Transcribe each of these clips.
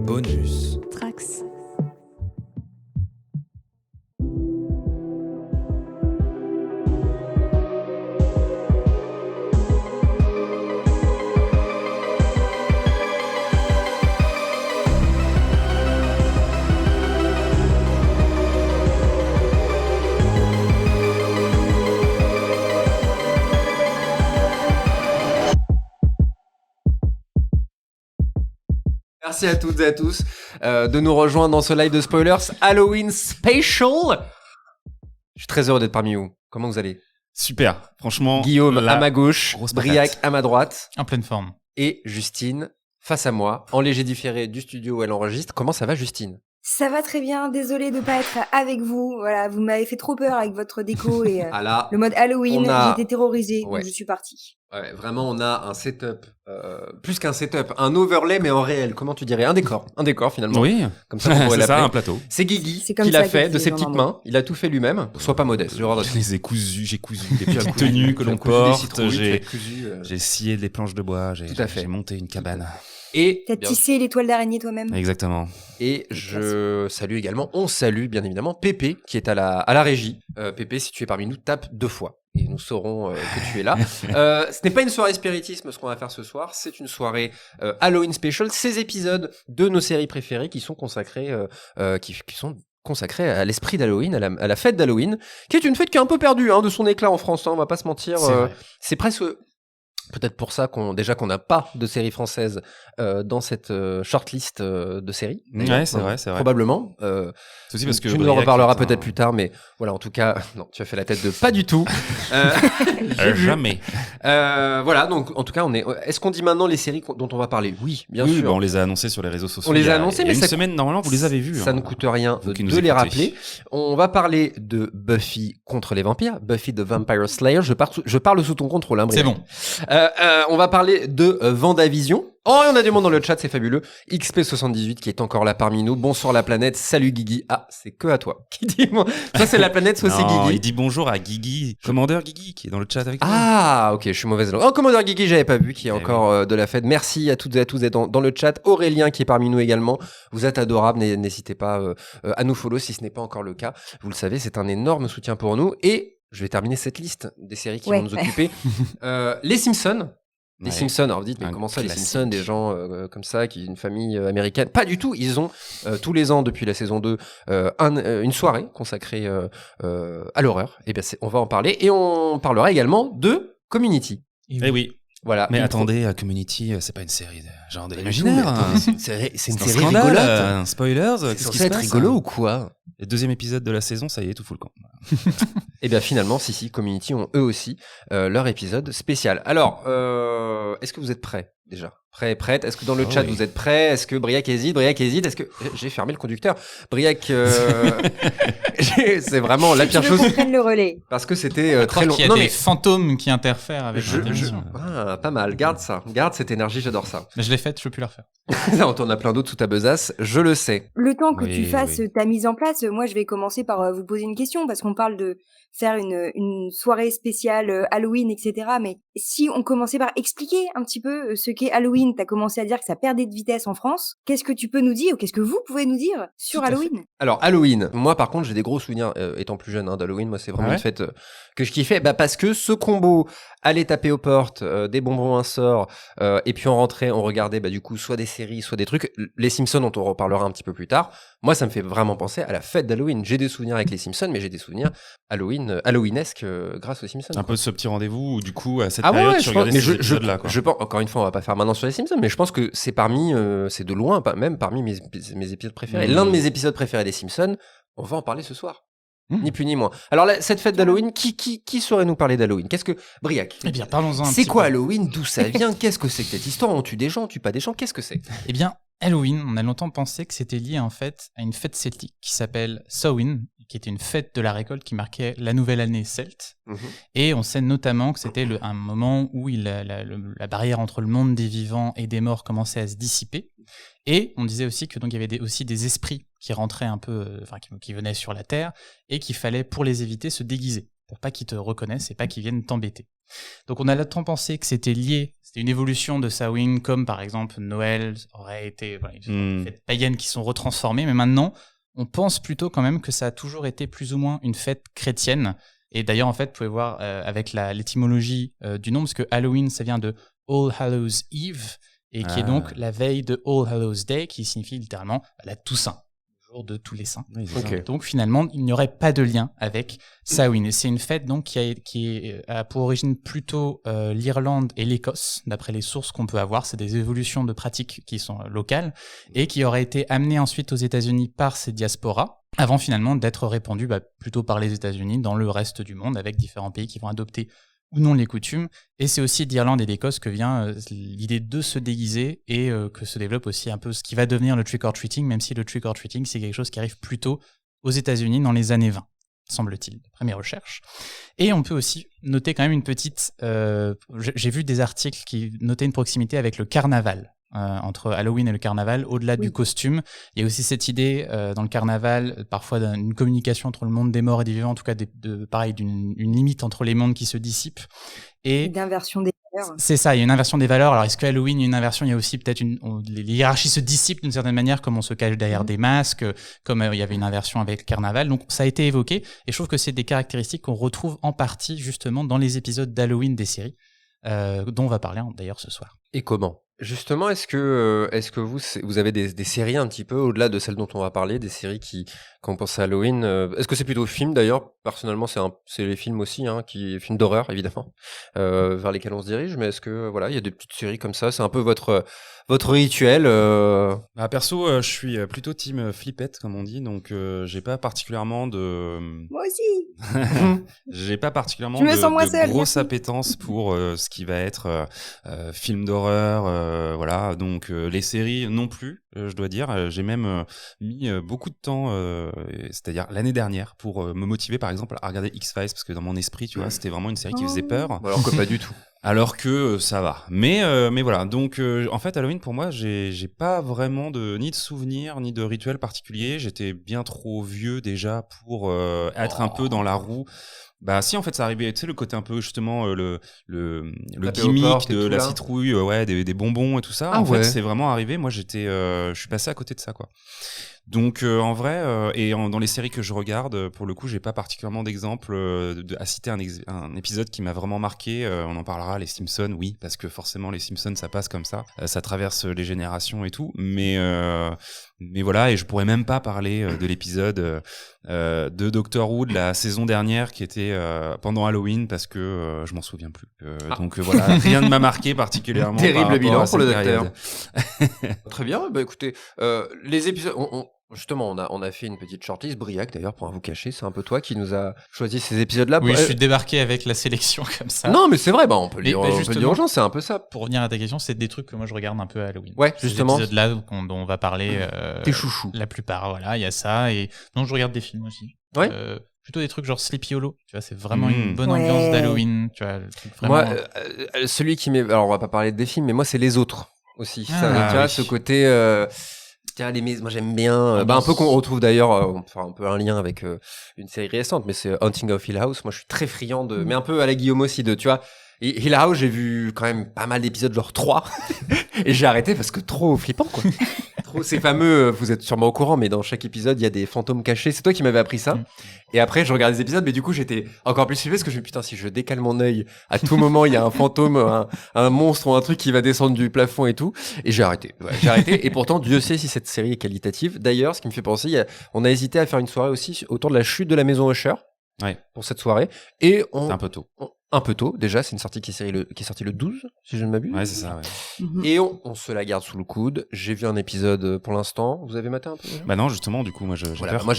Bonus. Trax. Merci à toutes et à tous de nous rejoindre dans ce live de spoilers Halloween Special. Je suis très heureux d'être parmi vous. Comment vous allez ? Super, franchement. Guillaume à ma gauche, grosse Briac patate. à ma droite En pleine forme. et Justine face à moi, en léger différé du studio où elle enregistre. Comment ça va, Justine ? Ça va très bien, désolée de pas être avec vous. Voilà, vous m'avez fait trop peur avec votre déco et Ah là, le mode Halloween. on a- J'ai été terrorisée, Ouais. donc je suis partie. ouais, vraiment, on a un setup, plus qu'un setup, un overlay mais en réel. Comment tu dirais ? Un décor finalement. Oui, Comme ça, on pourrait c'est ça, l'appeler. un plateau. C'est Guigui C'est comme qui ça l'a que fait tu de fais ses dans petites un mains. Il a tout fait lui-même. Sois pas modeste. Je les ai cousus, j'ai cousu des Tu as petites cousu- tenues que tu as l'on cousu des porte, citrouilles, tu as j'ai cousu, scié des planches de bois, Tout à fait. j'ai monté une cabane. Et T'as bien tissé l'étoile d'araignée toi-même. Exactement. Et je salue également, on salue bien évidemment Pépé qui est à la régie. Pépé, si tu es parmi nous, tape 2 fois et nous saurons que tu es là. Ce n'est pas une soirée spiritisme ce qu'on va faire ce soir, c'est une soirée Halloween Special, ces épisodes de nos séries préférées qui sont consacrés, qui sont consacrés à l'esprit d'Halloween, à la fête d'Halloween, qui est une fête qui est un peu perdue de son éclat en France, hein, on va pas se mentir. C'est vrai. C'est presque... Peut-être pour ça qu'on n'a pas de séries françaises dans cette shortlist de séries. Ouais, c'est vrai. Probablement. C'est aussi parce que tu nous en reparleras peut-être plus tard, mais voilà, en tout cas, non, tu as fait la tête de pas du tout. J'ai vu. Jamais. Voilà, donc en tout cas, est-ce qu'on dit maintenant les séries dont on va parler ? Oui, bien Oui, sûr. bah, on les a annoncées sur les réseaux sociaux. On les il y a annoncées, il y a mais une ça- semaine, normalement, vous les avez vus. Ça hein. ne coûte rien Vous qui nous de les écoutez. rappeler. On va parler de Buffy contre les vampires, Buffy the Vampire Slayer. Je parle sous ton contrôle, hein, C'est Briac. bon. On va parler de Vendavision. Oh, et on a du monde dans le chat, c'est fabuleux. XP78 qui est encore là parmi nous. Bonsoir la planète. Salut Guigui. Ah, c'est que à toi. Qui dit moi soit c'est la planète, soit c'est Non, Guigui. il dit bonjour à Guigui, commandeur Guigui, qui est dans le chat avec nous. Ah, ok, je suis mauvaise langue. Oh, Commodore Guigui, j'avais pas vu, qui est Eh encore de la fête. Merci à toutes et à tous d'être dans le chat. Aurélien qui est parmi nous également. Vous êtes adorables, n'hésitez pas à nous follow si ce n'est pas encore le cas. Vous le savez, c'est un énorme soutien pour nous. Et je vais terminer cette liste des séries qui Ouais. vont nous occuper. Les Simpsons. Les Ouais. Simpsons, alors vous dites, mais Un comment ça, les classique. Simpsons, des gens comme ça, qui une famille américaine ? Pas du tout, ils ont tous les ans, depuis la saison 2, une soirée consacrée à l'horreur. Et bien, on va en parler. Et on parlera également de Community. Eh oui. Voilà. Mais Une attendez, Community, c'est pas une série genre de Pas du l'imaginaire. tout, mais hein. attends, c'est une C'est un série scandale, rigolote. Spoilers, C'est qu'est-ce qui censé se être passe rigolo ou quoi ? Le deuxième épisode de la saison, ça y est, tout fout le camp. Et bien finalement, si, Community ont eux aussi leur épisode spécial. Alors, est-ce que vous êtes prêts déjà ? Prête ? Est-ce que dans le Oh chat oui. vous êtes prêts ? Est-ce que Briac hésite ? Est-ce que j'ai fermé le conducteur ? Briac, c'est vraiment la Tu pire veux chose qu'on prenne le relais. parce que c'était Je très crois long. qu'il y a Non des mais fantômes qui interfèrent avec l'intermission. ah, pas mal. Garde ça. Garde cette énergie. J'adore ça. Mais je l'ai faite, je peux plus la refaire. On t'en a plein d'autres sous ta besace. Je le sais. Le temps que Oui, tu fasses oui. ta mise en place, moi je vais commencer par vous poser une question parce qu'on parle de faire une soirée spéciale Halloween, etc. Mais si on commençait par expliquer un petit peu ce qu'est Halloween, t'as commencé à dire que ça perdait de vitesse en France. Qu'est-ce que tu peux nous dire ou qu'est-ce que vous pouvez nous dire sur Tout à fait. Halloween ? Alors Halloween, moi par contre j'ai des gros souvenirs étant plus jeune d'Halloween. Moi c'est vraiment Ah ouais une fête que je kiffais, parce que ce combo, aller taper aux portes, des bonbons un sort, et puis on rentrait, on regardait du coup soit des séries, soit des trucs. Les Simpsons dont on reparlera un petit peu plus tard. Moi ça me fait vraiment penser à la fête d'Halloween. J'ai des souvenirs avec les Simpsons, mais j'ai des souvenirs Halloweenesques grâce aux Simpsons. Un peu ce petit rendez-vous où, du coup, à cette Ah période, ouais, tu je pense, regardais mais ces épisodes-là, quoi. je pense, encore une fois, on va pas faire maintenant sur les Simpsons, mais je pense que c'est c'est de loin, même parmi mes épisodes préférés. Mmh. L'un de mes épisodes préférés des Simpsons, on va en parler ce soir. Mmh. Ni plus ni moins. Alors cette fête d'Halloween, qui saurait nous parler d'Halloween ? Qu'est-ce que... Briac, Eh bien, parlons-en un c'est petit quoi peu. Halloween ? D'où ça vient ? Qu'est-ce que c'est que cette histoire ? On tue des gens, on tue pas des gens ? Qu'est-ce que c'est ? Eh bien, Halloween, on a longtemps pensé que c'était lié en fait à une fête celtique qui s'appelle Samhain, qui était une fête de la récolte qui marquait la nouvelle année celte. Et on sait notamment que c'était un moment où la barrière entre le monde des vivants et des morts commençait à se dissiper. Et on disait aussi que donc il y avait aussi des esprits qui rentraient un peu, qui venaient sur la terre et qu'il fallait pour les éviter se déguiser pour pas qu'ils te reconnaissent et pas qu'ils viennent t'embêter. Donc on a longtemps pensé que c'était une évolution de Samhain, comme par exemple Noël aurait été une fête païenne qui sont retransformées, mais maintenant on pense plutôt quand même que ça a toujours été plus ou moins une fête chrétienne. Et d'ailleurs en fait vous pouvez voir avec l'étymologie du nom, parce que Halloween ça vient de All Hallows Eve, et qui est donc la veille de All Hallows Day, qui signifie littéralement la Toussaint, le jour de tous les saints. Oui, Okay. Donc finalement, il n'y aurait pas de lien avec Samhain. Et c'est une fête donc qui a pour origine plutôt l'Irlande et l'Écosse, d'après les sources qu'on peut avoir. C'est des évolutions de pratiques qui sont locales et qui auraient été amenées ensuite aux États-Unis par ces diasporas, avant finalement d'être répandues plutôt par les États-Unis dans le reste du monde, avec différents pays qui vont adopter ou non les coutumes. Et c'est aussi d'Irlande et d'Écosse que vient l'idée de se déguiser et que se développe aussi un peu ce qui va devenir le trick-or-treating, même si le trick-or-treating, c'est quelque chose qui arrive plutôt aux États-Unis dans les années 20, semble-t-il, d'après mes recherches. Et on peut aussi noter quand même une petite... j'ai vu des articles qui notaient une proximité avec le carnaval. Entre Halloween et le carnaval, au-delà du costume. Il y a aussi cette idée dans le carnaval, parfois d'une communication entre le monde des morts et des vivants, en tout cas pareil, d'une limite entre les mondes qui se dissipent. Et d'inversion des valeurs. C'est ça, il y a une inversion des valeurs. Alors est-ce que Halloween, il y a une inversion, il y a aussi peut-être les hiérarchies se dissipent d'une certaine manière, comme on se cache derrière des masques, comme il y avait une inversion avec le carnaval. Donc ça a été évoqué, et je trouve que c'est des caractéristiques qu'on retrouve en partie justement dans les épisodes d'Halloween des séries, dont on va parler d'ailleurs ce soir. Et comment ? Justement, est-ce que vous avez des séries un petit peu au-delà de celles dont on va parler, des séries quand on pense à Halloween, est-ce que c'est plutôt film d'ailleurs? Personnellement, c'est les films aussi, films d'horreur évidemment, vers lesquels on se dirige. Mais est-ce que il y a des petites séries comme ça, c'est un peu votre rituel? Perso, je suis plutôt team flippette comme on dit, donc j'ai pas particulièrement de. Moi aussi. J'ai pas particulièrement Je me sens moins de seule, grosse merci. appétence pour ce qui va être film d'horreur, voilà. Donc les séries non plus, je dois dire. J'ai même mis beaucoup de temps, c'est-à-dire l'année dernière, pour me motiver par exemple à regarder X-Files, parce que dans mon esprit, tu vois, c'était vraiment une série qui faisait peur. Alors que pas du tout. Alors que ça va. Mais voilà. Donc en fait, Halloween pour moi, j'ai pas vraiment ni de souvenirs ni de rituel particulier. J'étais bien trop vieux déjà pour être un peu dans la roue. Bah si, en fait ça arrivait, tu sais, le côté un peu justement le gimmick de la citrouille, des bonbons et tout ça. En fait, c'est vraiment arrivé. Moi je suis passé à côté de ça, quoi. Donc en vrai, dans les séries que je regarde, pour le coup, j'ai pas particulièrement d'exemple à citer un épisode qui m'a vraiment marqué. On en parlera, les Simpsons, oui, parce que forcément les Simpsons, ça passe comme ça, ça traverse les générations et tout. Mais voilà, et je pourrais même pas parler de l'épisode de Doctor Who de la saison dernière qui était pendant Halloween, parce que je m'en souviens plus. Donc voilà, rien ne m'a marqué particulièrement. Terrible bilan pour le Docteur. Très bien, écoutez, les épisodes, justement, on a fait une petite shortlist. Briac, d'ailleurs, pour rien vous cacher, c'est un peu toi qui nous a choisi ces épisodes-là. Oui, je suis débarqué avec la sélection comme ça. Non, mais c'est vrai, on peut le dire aux gens, c'est un peu ça. Pour revenir à ta question, c'est des trucs que moi je regarde un peu à Halloween. Ouais, justement. Ces épisodes-là dont on va parler. Tes chouchous. La plupart, voilà, il y a ça. Et donc je regarde des films aussi. Ouais. Plutôt des trucs genre Sleepy Hollow, tu vois, c'est vraiment une bonne ambiance d'Halloween, tu vois. Vraiment... Moi, celui qui m'est... Alors, on va pas parler des films, mais moi, c'est Les Autres aussi. Tu vois, ce côté... moi j'aime bien un peu qu'on retrouve d'ailleurs un peu un lien avec une série récente, mais c'est Haunting of Hill House. Moi je suis très friand mais un peu à la Guillaume aussi, tu vois. Et Hill House, j'ai vu quand même pas mal d'épisodes, genre 3 et j'ai arrêté parce que trop flippant, quoi. Trop ces fameux, vous êtes sûrement au courant, mais dans chaque épisode il y a des fantômes cachés. C'est toi qui m'avais appris ça. Et après je regarde les épisodes, mais du coup j'étais encore plus flippé parce que je me dis putain, si je décale mon œil à tout moment il y a un fantôme, un monstre ou un truc qui va descendre du plafond et tout. Et j'ai arrêté. Et pourtant Dieu sait si cette série est qualitative. D'ailleurs, ce qui me fait penser, on a hésité à faire une soirée aussi autour de la chute de la maison Usher. Ouais. Pour cette soirée. Et c'est un peu tôt. Un peu tôt, déjà, c'est une sortie qui est sortie le 12, si je ne m'abuse. Ouais, c'est ça, ouais. Et on se la garde sous le coude. J'ai vu un épisode pour l'instant. Vous avez maté un peu déjà? Bah non, justement, du coup, moi, j'ai peur. Moi,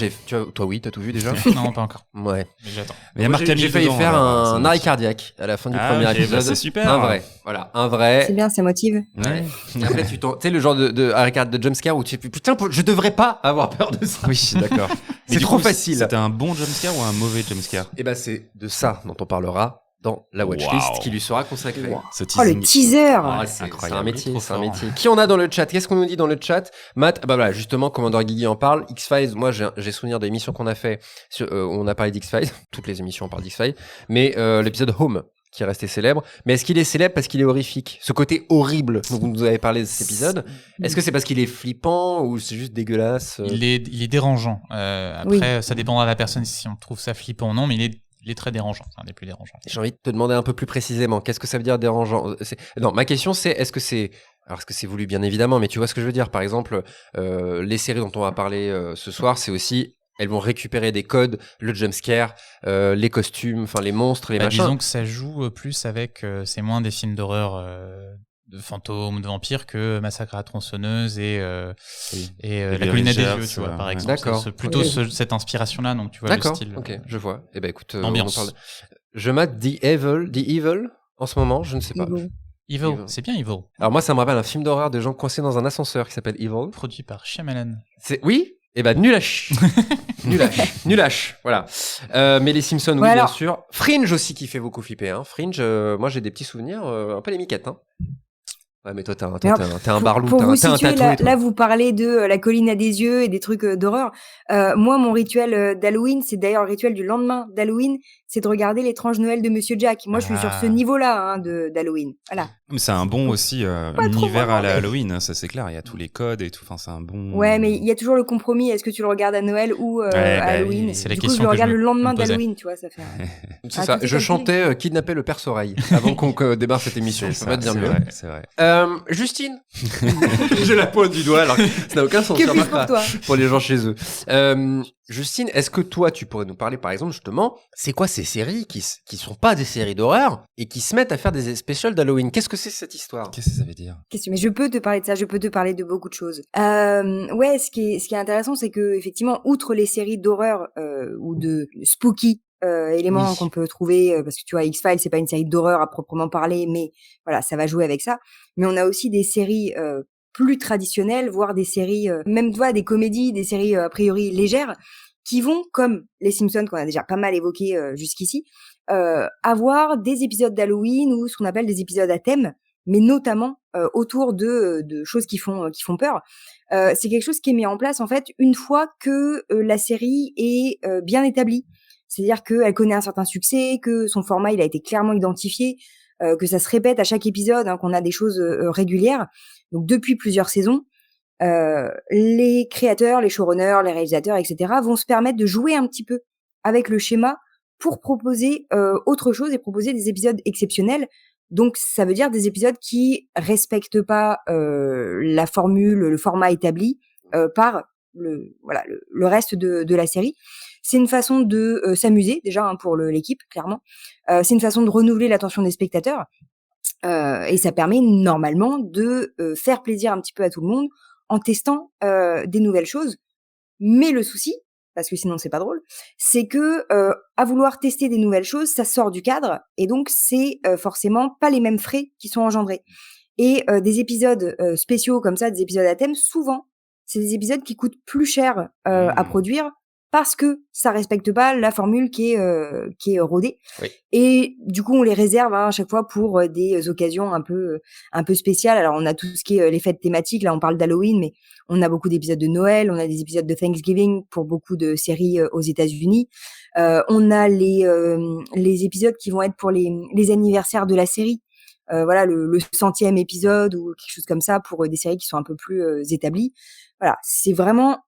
toi, oui, t'as tout vu déjà? Non, pas encore. Ouais. Mais j'attends. Mais j'ai failli faire un arrêt cardiaque à la fin du premier épisode. C'est super. Un vrai. Voilà, un vrai. C'est bien, ça motive. Ouais. Et après, tu sais, le genre de arrêt cardiaque, de jumpscare où tu fais, putain, je devrais pas avoir peur de ça. Oui, d'accord. C'est trop facile. C'était un bon jumpscare ou un mauvais jumpscare? Et bah, c'est de ça dont on parlera dans la watchlist Wow. qui lui sera consacrée. Wow. Ce Oh, le teasing. teaser C'est Incroyable. un métier, Trop c'est un fort. métier. Qui on a dans le chat? Qu'est-ce qu'on nous dit dans le chat? Matt, bah voilà, justement, Commandeur Guigui en parle. X-Files, moi j'ai souvenir des émissions qu'on a fait, où on a parlé d'X-Files. Toutes les émissions on parle d'X-Files. Mais l'épisode Home, qui est resté célèbre. Mais est-ce qu'il est célèbre parce qu'il est horrifique? Ce côté horrible dont vous nous avez parlé de cet épisode, est-ce que c'est parce qu'il est flippant ou c'est juste dégueulasse? Il est dérangeant. Après, ça dépendra de la personne si on trouve ça flippant ou non, mais il est très dérangeant. C'est un des plus dérangeants. J'ai envie de te demander un peu plus précisément, qu'est-ce que ça veut dire dérangeant? Non, ma question c'est, est-ce que c'est voulu bien évidemment, mais tu vois ce que je veux dire. Par exemple, les séries dont on va parler ce soir, c'est aussi, elles vont récupérer des codes, le jumpscare, les costumes, enfin les monstres, les machins. Disons que ça joue plus avec, c'est moins des films d'horreur de fantômes, de vampires que Massacre à la tronçonneuse et La colline des Légère, yeux, tu vois, par ouais. exemple. D'accord. C'est plutôt Ok. cette inspiration-là, donc tu vois le D'accord, style. ok, je vois. Eh ben écoute, L'ambiance. on parle. Je mate The Evil en ce moment, je ne sais pas. Evil. Evil, c'est bien Evil. Alors moi, ça me rappelle un film d'horreur de gens coincés dans un ascenseur qui s'appelle Evil. Produit par Shyamalan. Oui. Eh ben nulache. Nulache, voilà. Mais les Simpsons, oui, Ouais, bien alors- sûr. Fringe aussi qui fait beaucoup flipper. Hein. Fringe, moi j'ai des petits souvenirs, un peu les miquettes. Hein. Ouais, mais toi, t'es un barlou, Pour vous t'es un situer, tatoué. toi. là, vous parlez de la colline à des yeux et des trucs d'horreur. Moi, mon rituel d'Halloween, c'est d'ailleurs le rituel du lendemain d'Halloween, c'est de regarder l'étrange Noël de Monsieur Jack. Moi, je suis sur ce niveau-là d'Halloween. Voilà. Mais c'est un bon aussi trop univers à la vraiment, Halloween, hein, ça c'est clair. Il y a tous les codes et tout. Enfin, c'est un bon. Ouais, mais il y a toujours le compromis. Est-ce que tu le regardes à Noël ou à Halloween? c'est la Du coup, question je le que regarde je le me lendemain posais. d'Halloween, tu vois, ça fait. C'est Ah, ça. tout est Je calculé. chantais Kidnapper le Père Soreille avant qu'on démarre cette émission. Je peux pas te dire c'est mieux. vrai, c'est vrai. Justine. J'ai la pointe du doigt alors que ça n'a aucun sens. Que ça puis-je marche pour pas. toi? Pour les gens chez eux. Justine, est-ce que toi, tu pourrais nous parler, par exemple, justement, c'est quoi ces séries qui sont pas des séries d'horreur et qui se mettent à faire des spécials d'Halloween? Qu'est-ce que c'est cette histoire? Qu'est-ce que ça veut dire? Mais je peux te parler de ça, je peux te parler de beaucoup de choses. Ouais, ce qui est intéressant, c'est que effectivement, outre les séries d'horreur ou de spooky éléments Oui. qu'on peut trouver, parce que tu vois, X-Files, c'est pas une série d'horreur à proprement parler, mais voilà, ça va jouer avec ça. Mais on a aussi des séries plus traditionnelles, voire des séries, même tu vois, des comédies, des séries a priori légères, qui vont, comme les Simpsons qu'on a déjà pas mal évoqué jusqu'ici, avoir des épisodes d'Halloween ou ce qu'on appelle des épisodes à thème, mais notamment autour de choses qui font peur. C'est quelque chose qui est mis en place en fait une fois que la série est bien établie. C'est-à-dire qu'elle connaît un certain succès, que son format il a été clairement identifié, que ça se répète à chaque épisode, hein, qu'on a des choses régulières. Donc depuis plusieurs saisons, les créateurs, les showrunners, les réalisateurs, etc. vont se permettre de jouer un petit peu avec le schéma pour proposer autre chose et proposer des épisodes exceptionnels. Donc ça veut dire des épisodes qui respectent pas la formule, le format établi par le reste de la série. C'est une façon de s'amuser déjà hein, pour l'équipe clairement. C'est une façon de renouveler l'attention des spectateurs et ça permet normalement de faire plaisir un petit peu à tout le monde en testant des nouvelles choses. Mais le souci, parce que sinon c'est pas drôle, c'est que à vouloir tester des nouvelles choses, ça sort du cadre et donc c'est forcément pas les mêmes frais qui sont engendrés. Et des épisodes spéciaux comme ça, des épisodes à thème, souvent c'est des épisodes qui coûtent plus cher à produire parce que ça respecte pas la formule qui est rodée. Oui. Et du coup on les réserve hein, à chaque fois pour des occasions un peu spéciales. Alors on a tout ce qui est les fêtes thématiques, là on parle d'Halloween, mais on a beaucoup d'épisodes de Noël, on a des épisodes de Thanksgiving pour beaucoup de séries aux États-Unis. On a les épisodes qui vont être pour les anniversaires de la série. Voilà le 100e épisode ou quelque chose comme ça pour des séries qui sont un peu plus établies. Voilà, c'est vraiment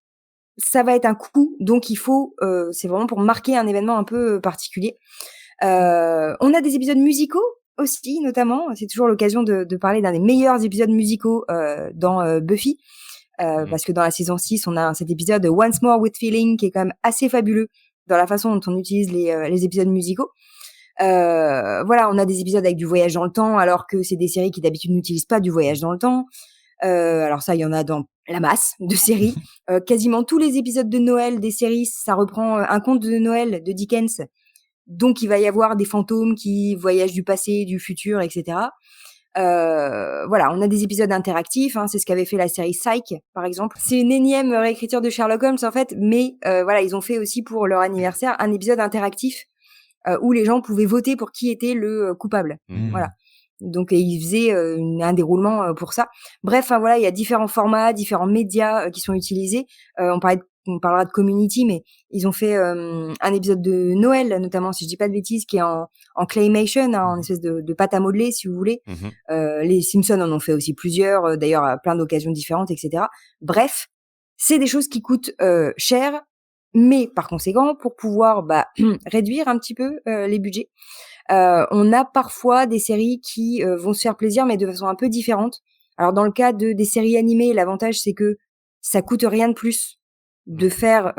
ça va être un coup, donc il faut c'est vraiment pour marquer un événement un peu particulier. On a des épisodes musicaux aussi, notamment. C'est toujours l'occasion de parler d'un des meilleurs épisodes musicaux dans Buffy. Parce que dans la saison 6, on a cet épisode Once More with Feeling qui est quand même assez fabuleux dans la façon dont on utilise les épisodes musicaux. Voilà, on a des épisodes avec du voyage dans le temps, alors que c'est des séries qui d'habitude n'utilisent pas du voyage dans le temps. Alors ça, il y en a dans la masse de séries. Quasiment tous les épisodes de Noël des séries, ça reprend un conte de Noël de Dickens. Donc il va y avoir des fantômes qui voyagent du passé, du futur, etc. Voilà, on a des épisodes interactifs, hein, c'est ce qu'avait fait la série Psych, par exemple. C'est une énième réécriture de Sherlock Holmes, en fait, mais voilà, ils ont fait aussi pour leur anniversaire un épisode interactif où les gens pouvaient voter pour qui était le coupable. Voilà. Donc ils faisaient un déroulement pour ça. Bref, voilà, il y a différents formats, différents médias qui sont utilisés. On parlera de Community, mais ils ont fait un épisode de Noël, notamment, si je dis pas de bêtises, qui est en claymation, en espèce de pâte à modeler, si vous voulez. Les Simpsons en ont fait aussi plusieurs, d'ailleurs à plein d'occasions différentes, etc. Bref, c'est des choses qui coûtent cher, mais par conséquent, pour pouvoir réduire un petit peu les budgets, on a parfois des séries qui vont se faire plaisir, mais de façon un peu différente. Alors dans le cas des séries animées, l'avantage c'est que ça coûte rien de plus de faire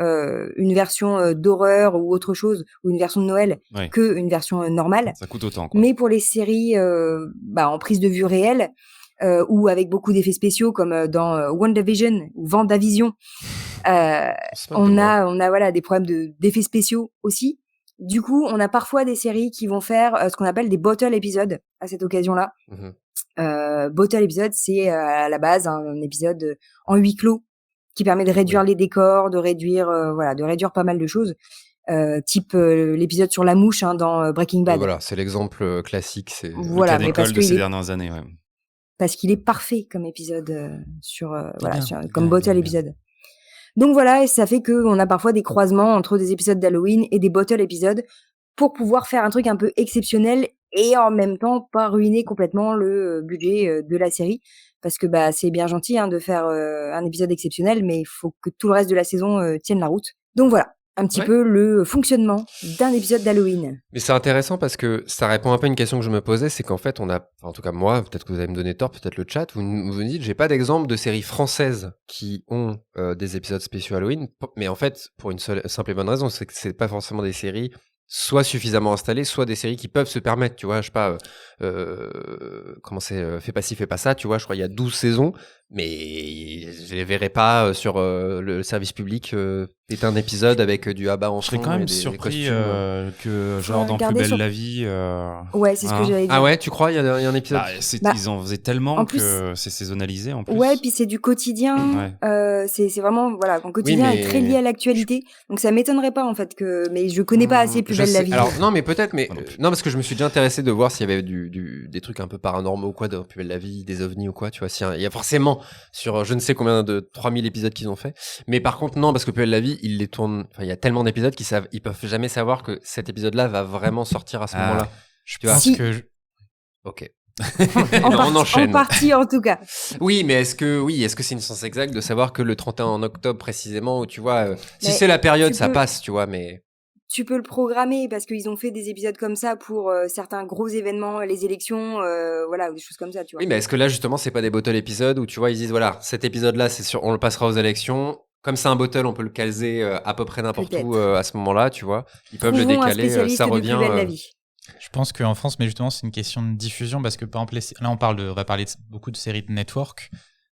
une version d'horreur ou autre chose, ou une version de Noël, que une version normale. Ça coûte autant, quoi. Mais pour les séries en prise de vue réelle, ou avec beaucoup d'effets spéciaux, comme dans WandaVision ou Vendavision, on a voilà des problèmes d'effets spéciaux aussi. Du coup, on a parfois des séries qui vont faire ce qu'on appelle des bottle épisodes à cette occasion-là. Bottle épisode, c'est à la base un épisode en huis clos qui permet de réduire les décors, de réduire pas mal de choses. Type l'épisode sur la mouche dans Breaking Bad. Voilà, c'est l'exemple classique. C'est voilà, le cas d'école de ces dernières années. Ouais. Parce qu'il est parfait comme épisode comme bottle épisode. Donc voilà, et ça fait qu'on a parfois des croisements entre des épisodes d'Halloween et des bottle épisodes pour pouvoir faire un truc un peu exceptionnel et en même temps pas ruiner complètement le budget de la série. Parce que c'est bien gentil de faire un épisode exceptionnel, mais il faut que tout le reste de la saison tienne la route. Donc voilà, un petit peu le fonctionnement d'un épisode d'Halloween. Mais c'est intéressant parce que ça répond un peu à une question que je me posais, c'est qu'en fait en tout cas moi, peut-être que vous allez me donner tort, peut-être le chat, vous me dites, j'ai pas d'exemple de séries françaises qui ont des épisodes spéciaux Halloween, mais en fait, pour une simple et bonne raison, c'est que c'est pas forcément des séries soit suffisamment installées, soit des séries qui peuvent se permettre, tu vois, je sais pas, comment c'est, fais pas ci, fais pas ça, tu vois, je crois il y a 12 saisons, mais je les verrai pas sur le service public péter un épisode avec du abat en Je serais fond quand même et des surpris costumes. que genre dans Plus belle la vie ouais, c'est ce que j'allais dire. Ah ouais, tu crois, il y a un épisode ils en faisaient tellement en que plus, c'est saisonnalisé en plus. Ouais, puis c'est du quotidien. C'est vraiment voilà, mon quotidien est très lié à l'actualité. Donc ça m'étonnerait pas en fait mais je connais pas assez Plus belle la vie. Alors non, mais peut-être, mais non, parce que je me suis déjà intéressé de voir s'il y avait des trucs un peu paranormaux ou quoi dans Plus belle la vie, des ovnis ou quoi, tu vois, il y a forcément sur je ne sais combien de 3000 épisodes qu'ils ont fait. Mais par contre non, parce que Plus belle la vie, ils les tournent, enfin il y a tellement d'épisodes ils peuvent jamais savoir que cet épisode-là va vraiment sortir à ce moment-là. Je pense que OK. On enchaîne. En partie, en tout cas. Oui, mais est-ce que c'est une science exacte de savoir que le 31 octobre précisément, où tu vois, si c'est la période, ça passe, tu vois, mais... Tu peux le programmer parce qu'ils ont fait des épisodes comme ça pour certains gros événements, les élections, voilà, des choses comme ça, tu vois. Oui, mais est-ce que là, justement, c'est pas des bottle épisodes où, tu vois, ils disent, voilà, cet épisode-là, c'est sûr, on le passera aux élections. Comme c'est un bottle, on peut le caser à peu près n'importe où à ce moment-là, tu vois. Ils peuvent le décaler, ça revient... Plus belle la vie. Je pense qu'en France, mais justement, c'est une question de diffusion parce que par exemple, là, on va parler beaucoup de séries de network.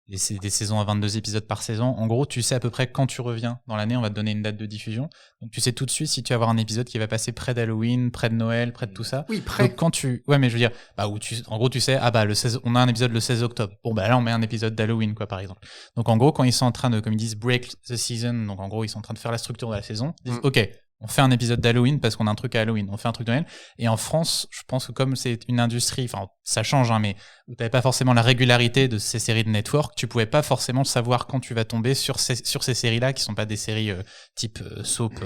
Et c'est des saisons à 22 épisodes par saison. En gros, tu sais à peu près quand tu reviens dans l'année, on va te donner une date de diffusion. Donc tu sais tout de suite si tu vas avoir un épisode qui va passer près d'Halloween, près de Noël, près de tout ça. Oui, près. Donc ouais, mais je veux dire, en gros, tu sais, on a un épisode le 16 octobre. Bon, là, on met un épisode d'Halloween, quoi, par exemple. Donc en gros, quand ils sont en train de, comme ils disent, break the season, donc en gros, ils sont en train de faire la structure de la saison, ils disent, OK, on fait un épisode d'Halloween parce qu'on a un truc à Halloween. On fait un truc de Noël. Et en France, je pense que comme c'est une industrie, enfin, ça change, mais où t'avais pas forcément la régularité de ces séries de network, tu pouvais pas forcément savoir quand tu vas tomber sur ces séries-là qui sont pas des séries type soap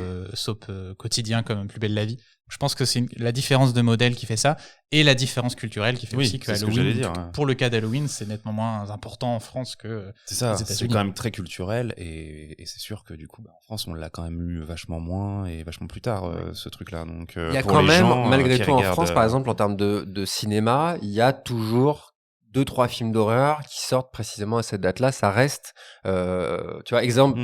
quotidien comme Plus belle la vie. Je pense que c'est la différence de modèle qui fait ça et la différence culturelle qui fait aussi que Halloween, pour le cas d'Halloween, c'est nettement moins important en France que c'est ça, c'est quand même très culturel et c'est sûr que du coup, en France, on l'a quand même eu vachement moins et vachement plus tard, ce truc-là. Donc, il y a quand même, malgré tout, en France, par exemple, en termes de cinéma, il y a toujours 2-3 films d'horreur qui sortent précisément à cette date-là. Ça reste, tu vois, exemple,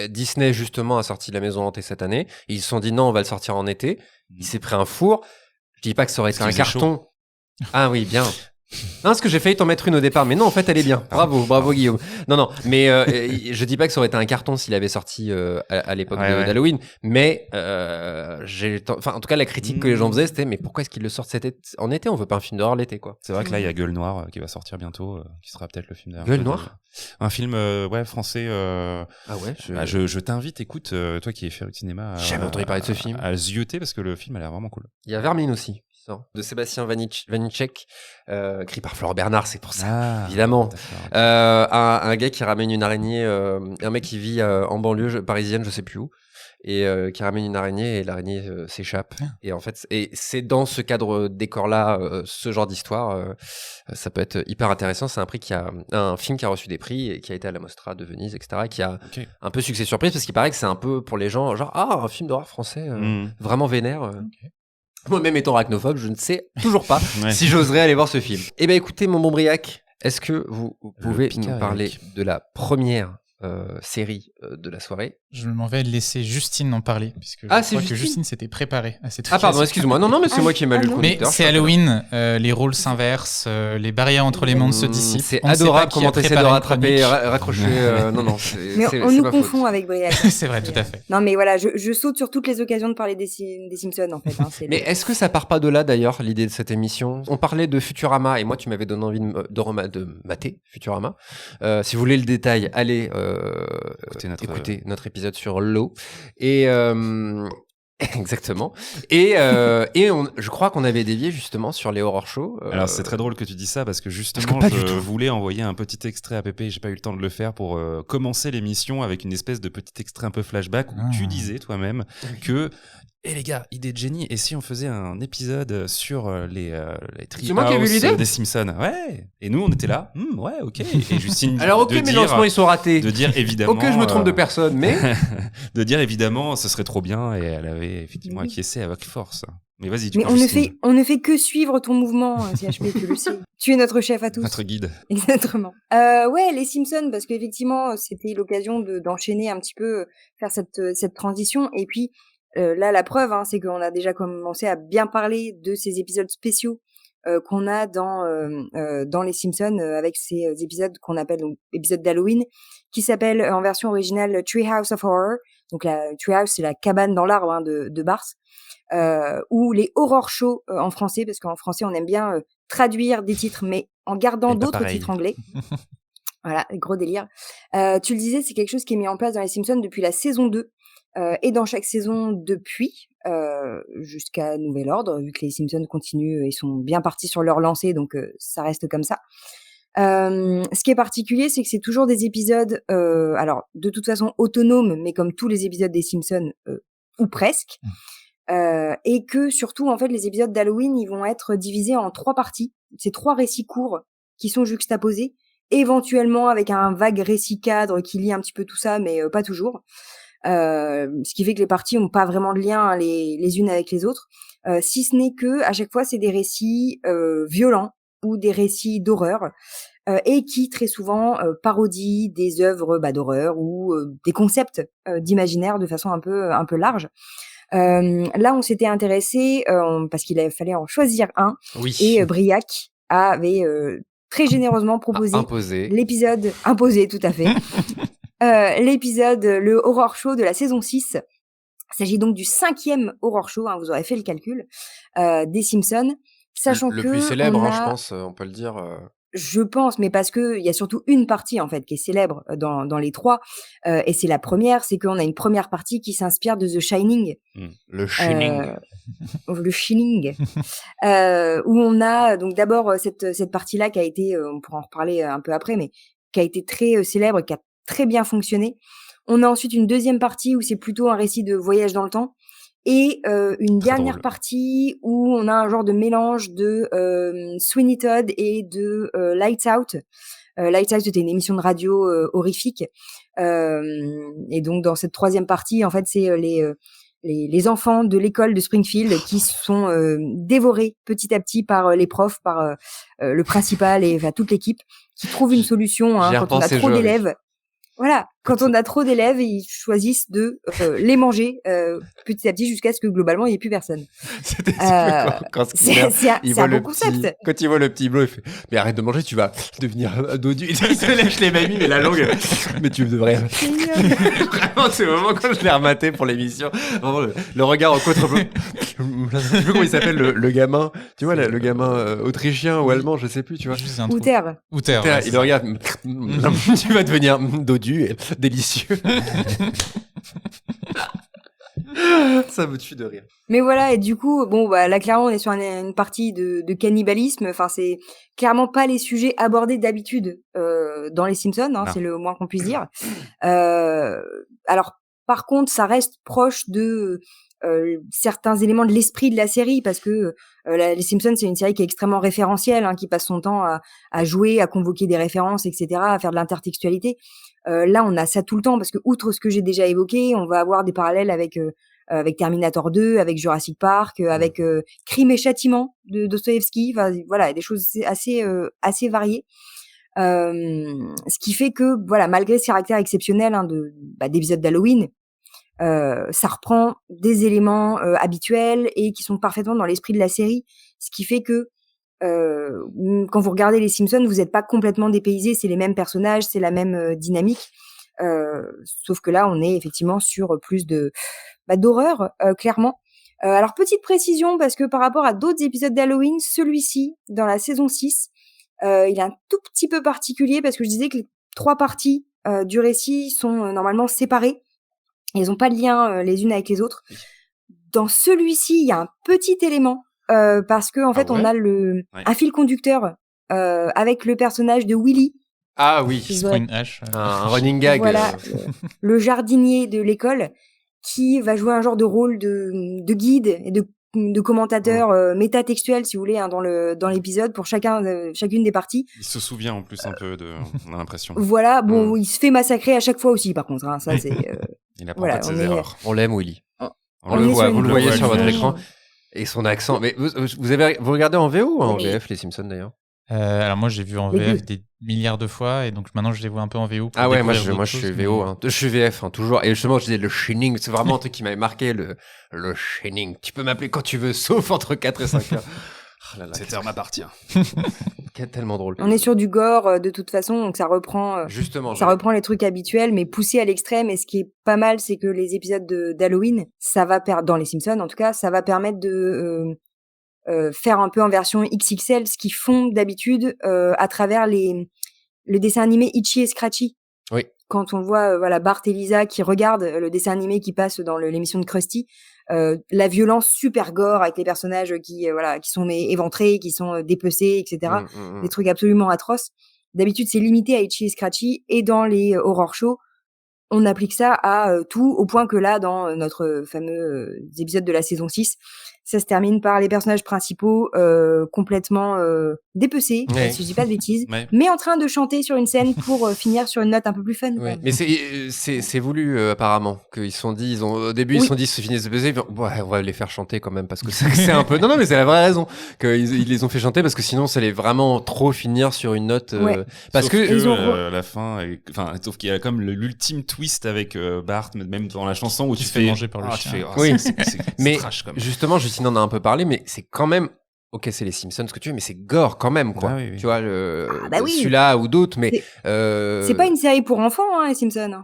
Disney justement a sorti La Maison hantée cette année. Ils se sont dit non, on va le sortir en été. Il s'est pris un four. Je dis pas que ça aurait été un carton. Ah oui, bien. Non, parce que j'ai failli t'en mettre une au départ, mais non, en fait, elle est bien. Bravo Guillaume. Non, mais je dis pas que ça aurait été un carton s'il avait sorti à l'époque d'Halloween, mais en tout cas, la critique que les gens faisaient, c'était mais pourquoi est-ce qu'ils le sortent en été? On veut pas un film d'horreur l'été, quoi. C'est vrai que là, il y a Gueule Noire qui va sortir bientôt, qui sera peut-être le film d'horreur. Gueule Noire? Un film français. Ah ouais. Je t'invite, écoute, toi qui es féru de cinéma, j'ai jamais entendu parler de ce film. À zioter parce que le film a l'air vraiment cool. Il y a Vermine aussi. De Sébastien Vanitschek, écrit par Florent Bernard, c'est pour ça, évidemment. Un gars qui ramène une araignée, un mec qui vit en banlieue parisienne, je sais plus où, et qui ramène une araignée et l'araignée s'échappe. Et en fait, c'est dans ce cadre décor-là, ce genre d'histoire, ça peut être hyper intéressant. C'est un film qui a reçu des prix et qui a été à la Mostra de Venise, etc. Et qui a un peu succès surprise parce qu'il paraît que c'est un peu pour les gens, genre un film d'horreur français vraiment vénère. Moi-même étant arachnophobe, je ne sais toujours pas si j'oserais aller voir ce film. Eh ben écoutez, mon bon Briac, est-ce que vous pouvez nous parler de la première série de la soirée? Je m'en vais laisser Justine en parler, puisque je crois que Justine s'était préparée à cette pardon, excuse-moi. Non, mais c'est moi qui ai mal lu le conducteur. Mais c'est Halloween, les rôles s'inversent, les barrières entre les mondes se dissipent. C'est adorable comment tu essaies de rattraper, raccrocher. Non. Mais on nous confond avec Briac. C'est vrai, tout à fait. Non, mais voilà, je saute sur toutes les occasions de parler des Simpsons, en fait. Mais est-ce que ça part pas de là, d'ailleurs, l'idée de cette émission? On parlait de Futurama, et moi, tu m'avais donné envie de mater Futurama. Si vous voulez le détail, allez écoutez notre épisode sur l'eau. Et exactement. Et je crois qu'on avait dévié justement sur les horror shows. Alors c'est très drôle que tu dis ça parce que justement je voulais envoyer un petit extrait à Pépé et j'ai pas eu le temps de le faire pour commencer l'émission avec une espèce de petit extrait un peu flashback où tu disais toi-même que les gars, idée de génie, et si on faisait un épisode sur les Treehouse des Simpsons? Ouais. Et nous on était là, ouais, ok. Et Justine alors ok, mes lancements ils sont ratés. De dire évidemment. Ok, je me trompe de personne, mais de dire évidemment, ce serait trop bien, et elle avait effectivement acquiescé avec force. Mais vas-y, tu Mais on ne fait que suivre ton mouvement, CHP, tu le sais. Tu es notre chef à tous. Notre guide. Exactement. Les Simpsons, parce qu'effectivement, c'était l'occasion d'enchaîner un petit peu, faire cette transition. Et puis, là, la preuve, c'est qu'on a déjà commencé à bien parler de ces épisodes spéciaux qu'on a dans les Simpsons, avec ces épisodes qu'on appelle donc épisodes d'Halloween, qui s'appellent en version originale Treehouse of Horror. Donc la Treehouse, c'est la cabane dans l'arbre de Barth. Ou les horror shows en français, parce qu'en français on aime bien traduire des titres mais en gardant d'autres titres anglais. Voilà, gros délire. Tu le disais, c'est quelque chose qui est mis en place dans les Simpsons depuis la saison 2 et dans chaque saison depuis jusqu'à nouvel ordre, vu que les Simpsons continuent et sont bien partis sur leur lancée, donc ça reste comme ça. Ce qui est particulier, c'est que c'est toujours des épisodes alors de toute façon autonomes, mais comme tous les épisodes des Simpsons ou presque. Et que surtout en fait les épisodes d'Halloween ils vont être divisés en 3 parties. C'est 3 récits courts qui sont juxtaposés, éventuellement avec un vague récit cadre qui lie un petit peu tout ça, mais pas toujours. Ce qui fait que les parties ont pas vraiment de lien les unes avec les autres, si ce n'est que à chaque fois c'est des récits violents ou des récits d'horreur, et qui très souvent parodient des œuvres d'horreur ou des concepts d'imaginaire de façon un peu large. Là, on s'était intéressé parce qu'il fallait en choisir un, et Briac avait très généreusement proposé l'épisode imposé, tout à fait. L'épisode, le horror show de la saison 6. Il s'agit donc du 5e horror show, vous aurez fait le calcul, des Simpsons, sachant le que plus célèbre, je pense, on peut le dire. Je pense, mais parce que il y a surtout une partie en fait qui est célèbre dans les 3, et c'est la première, c'est qu'on a une première partie qui s'inspire de The Shining. Le Shining. Le Shining, où on a donc d'abord cette partie-là qui a été, on pourra en reparler un peu après, mais qui a été très célèbre, qui a très bien fonctionné. On a ensuite une deuxième partie où c'est plutôt un récit de voyage dans le temps. Et une dernière partie où on a un genre de mélange de Sweeney Todd et de Lights Out. Lights Out, c'était une émission de radio horrifique. Et donc, dans cette troisième partie, en fait, c'est les enfants de l'école de Springfield qui sont dévorés petit à petit par les profs, par le principal et toute l'équipe, qui trouvent une solution quand on a trop d'élèves. Voilà, quand on a trop d'élèves, ils choisissent de les manger petit à petit jusqu'à ce que globalement il n'y ait plus personne. C'était quand Skinner, il voit un le bon concept. quand il voit le petit bleu, il fait mais arrête de manger, tu vas devenir dodu. Il se lèche les mamies, mais la langue. Mais tu devrais. Vraiment, c'est vraiment quand je l'ai rematé pour l'émission. Vraiment, le regard en contre-plan. Je sais plus comment il s'appelle le gamin. Tu vois le gamin autrichien ou allemand, je sais plus. Tu vois. Outer. Ouais, il le regarde. Tu vas devenir dodu, et délicieux. Ça me tue de rire. Mais voilà, et du coup, bon, bah, là, clairement, on est sur une partie de cannibalisme. Enfin, c'est clairement pas les sujets abordés d'habitude dans les Simpsons, hein, c'est le moins qu'on puisse dire. Alors, par contre, ça reste proche de certains éléments de l'esprit de la série, parce que les Simpsons, c'est une série qui est extrêmement référentielle, hein, qui passe son temps à jouer, à convoquer des références, etc., à faire de l'intertextualité. Là, on a ça tout le temps, parce que outre ce que j'ai déjà évoqué, on va avoir des parallèles avec Terminator 2, avec Jurassic Park, avec Crime et Châtiment de Dostoïevski. Enfin, voilà, des choses assez variées. Ce qui fait que, voilà, malgré ce caractère exceptionnel d'épisodes d'Halloween, ça reprend des éléments habituels et qui sont parfaitement dans l'esprit de la série, ce qui fait que quand vous regardez les Simpsons, vous n'êtes pas complètement dépaysé, c'est les mêmes personnages, c'est la même dynamique, sauf que là on est effectivement sur plus d'horreur, clairement. Alors petite précision, parce que par rapport à d'autres épisodes d'Halloween, celui-ci, dans la saison 6, il est un tout petit peu particulier, parce que je disais que les 3 parties du récit sont normalement séparées. Elles n'ont pas de lien les unes avec les autres. Dans celui-ci, il y a un petit élément, parce que en fait, on a un fil conducteur avec le personnage de Willy. Ah oui, une hache. Un running gag. Voilà, le jardinier de l'école, qui va jouer un genre de rôle de guide et de commentateur métatextuel, si vous voulez, hein, dans l'épisode pour chacune des parties. Il se souvient en plus un peu on a l'impression. Voilà, bon, il se fait massacrer à chaque fois aussi, par contre, hein, ça c'est. Il apprend pas de ses erreurs. On l'aime, Willy. On le voit, vous le voyez sur votre image. écran. Et son accent. Mais vous regardez en VO ou en VF les Simpsons d'ailleurs? Alors moi j'ai vu en VF des milliards de fois, et donc maintenant je les vois un peu en VO. Ah ouais, moi je suis VO, hein. Je suis VF, hein, toujours. Et justement, je disais le shining, c'est vraiment un truc qui m'avait marqué, le shining. Tu peux m'appeler quand tu veux, sauf entre 4 et 5 heures. Oh là là, cette heure m'appartient. Tellement drôle. On est sur du gore de toute façon, donc ça reprend. Justement. Ça reprend les trucs habituels, mais poussé à l'extrême. Et ce qui est pas mal, c'est que les épisodes d'Halloween, ça va dans les Simpsons en tout cas, ça va permettre de faire un peu en version XXL, ce qu'ils font d'habitude à travers le dessin animé Itchy et Scratchy. Oui. Quand on voit Bart et Lisa qui regardent le dessin animé qui passe dans l'émission de Krusty, la violence super gore avec les personnages qui sont éventrés, qui sont dépecés, etc. Des trucs absolument atroces. D'habitude, c'est limité à Itchy et Scratchy, et dans les horror shows, on applique ça à tout, au point que là, dans notre fameux épisode de la saison 6, ça se termine par les personnages principaux complètement dépecés, si je dis pas de bêtises, mais en train de chanter sur une scène pour finir sur une note un peu plus fun. Ouais. Mais c'est voulu apparemment, qu'ils se sont dit, au début ils se sont dit, se finissent de baiser, ouais, on va les faire chanter quand même parce que c'est un peu. Non mais c'est la vraie raison qu'ils les ont fait chanter, parce que sinon ça allait vraiment trop finir sur une note. Parce sauf que la fin, sauf qu'il y a comme l'ultime twist avec Bart, même dans la chanson où tu fais manger par le chien. Oui, mais trash, quand même. justement, Justine en a un peu parlé, mais c'est quand même. Ok, c'est les Simpsons, ce que tu veux, mais c'est gore quand même, quoi. Oui. Tu vois, celui-là ou d'autres, mais c'est pas une série pour enfants, hein, les Simpsons.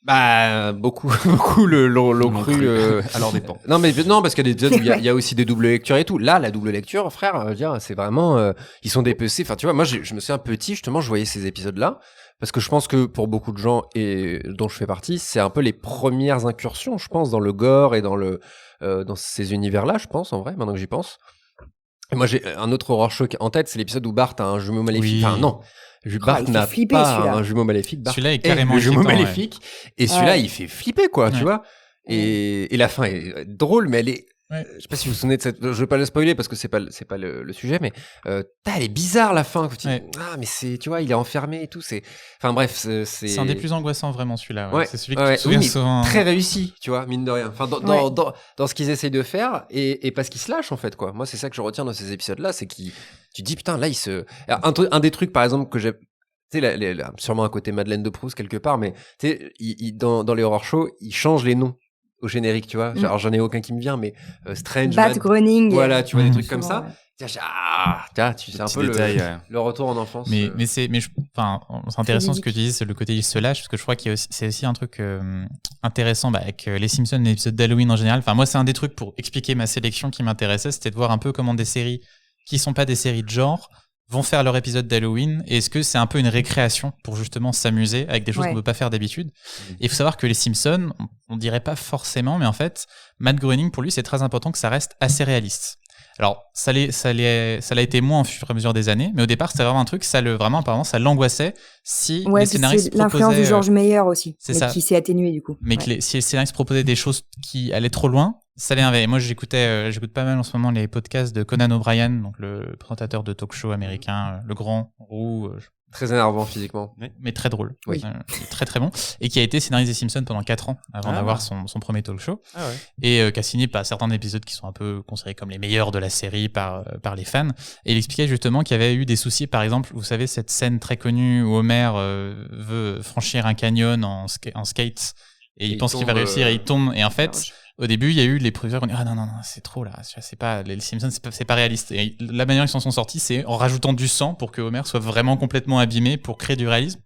Bah, beaucoup l'ont cru. Alors dépend. Non, parce qu'il y a des épisodes où il y a aussi des doubles lectures et tout. Là, la double lecture, frère, je veux dire, c'est vraiment, ils sont dépecés. Enfin, tu vois, moi, je me souviens petit, justement, je voyais ces épisodes-là, parce que je pense que pour beaucoup de gens, et dont je fais partie, c'est un peu les premières incursions, je pense, dans le gore et dans ces univers-là, je pense, en vrai, maintenant que j'y pense. Et moi, j'ai un autre horror show en tête, c'est l'épisode où Bart a un jumeau maléfique. Enfin, non. Bart n'a pas un jumeau maléfique. Bart celui-là est carrément le jumeau maléfique. Ouais. Et celui-là, il fait flipper, quoi, tu vois. Et la fin est drôle, mais elle est. Je sais pas si vous vous souvenez de cette. Je vais pas le spoiler parce que c'est pas le sujet, mais elle est bizarre la fin. Ah, mais tu vois, il est enfermé et tout. Enfin bref, c'est un des plus angoissants vraiment celui-là. Ouais. C'est celui que tu te souviens souvent. Très réussi, tu vois, mine de rien. Enfin, dans ce qu'ils essayent de faire et parce qu'ils se lâchent en fait, quoi. Moi, c'est ça que je retiens dans ces épisodes-là, c'est tu dis putain, là un des trucs par exemple que j'ai. Tu sais, sûrement un côté Madeleine de Proust quelque part, mais tu sais, dans les horror shows, ils changent les noms au générique, tu vois. Alors, j'en ai aucun qui me vient, mais Strange, Bat Groening. voilà, tu vois, des trucs comme souvent, ça. ouais. Tu sais un peu le retour en enfance. C'est intéressant ce que tu dis, c'est le côté il se lâche, parce que je crois c'est aussi un truc intéressant avec les Simpsons, les épisodes d'Halloween en général. Enfin, moi, c'est un des trucs pour expliquer ma sélection qui m'intéressait, c'était de voir un peu comment des séries qui sont pas des séries de genre vont faire leur épisode d'Halloween, et est-ce que c'est un peu une récréation pour justement s'amuser avec des choses qu'on peut pas faire d'habitude. Et il faut savoir que les Simpsons, on dirait pas forcément, mais en fait, Matt Groening, pour lui, c'est très important que ça reste assez réaliste. Alors, ça l'a été moins au fur et à mesure des années, mais au départ, c'était vraiment un truc, apparemment, ça l'angoissait si les scénaristes proposaient... l'influence de George Meyer aussi, qui s'est atténuée du coup. Mais si les scénaristes proposaient des choses qui allaient trop loin, ça l'énervait. Moi, j'écoute pas mal en ce moment les podcasts de Conan O'Brien, donc le présentateur de talk-show américain, le grand, roux... Très énervant physiquement. Mais très drôle. Oui. Très très bon. Et qui a été scénariste des Simpsons pendant 4 ans avant d'avoir son premier talk show. Et qui a signé certains épisodes qui sont un peu considérés comme les meilleurs de la série par les fans. Et il expliquait justement qu'il y avait eu des soucis. Par exemple, vous savez, cette scène très connue où Homer veut franchir un canyon en skate. Et il pense qu'il va réussir et il tombe. Et en fait, au début, il y a eu les producteurs qui ont dit non, c'est trop là. C'est pas, les Simpsons, c'est pas réaliste. Et la manière dont ils s'en sont sortis, c'est en rajoutant du sang pour que Homer soit vraiment complètement abîmé pour créer du réalisme.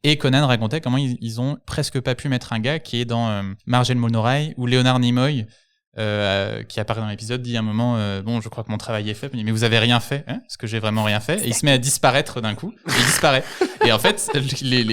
Et Conan racontait comment ils ont presque pas pu mettre un gars qui est dans Marge et le Monorail ou Leonard Nimoy, qui apparaît dans l'épisode, dit à un moment bon, je crois que mon travail est fait, mais vous avez rien fait, hein, parce que j'ai vraiment rien fait, et il se met à disparaître d'un coup, et il disparaît. Et en fait,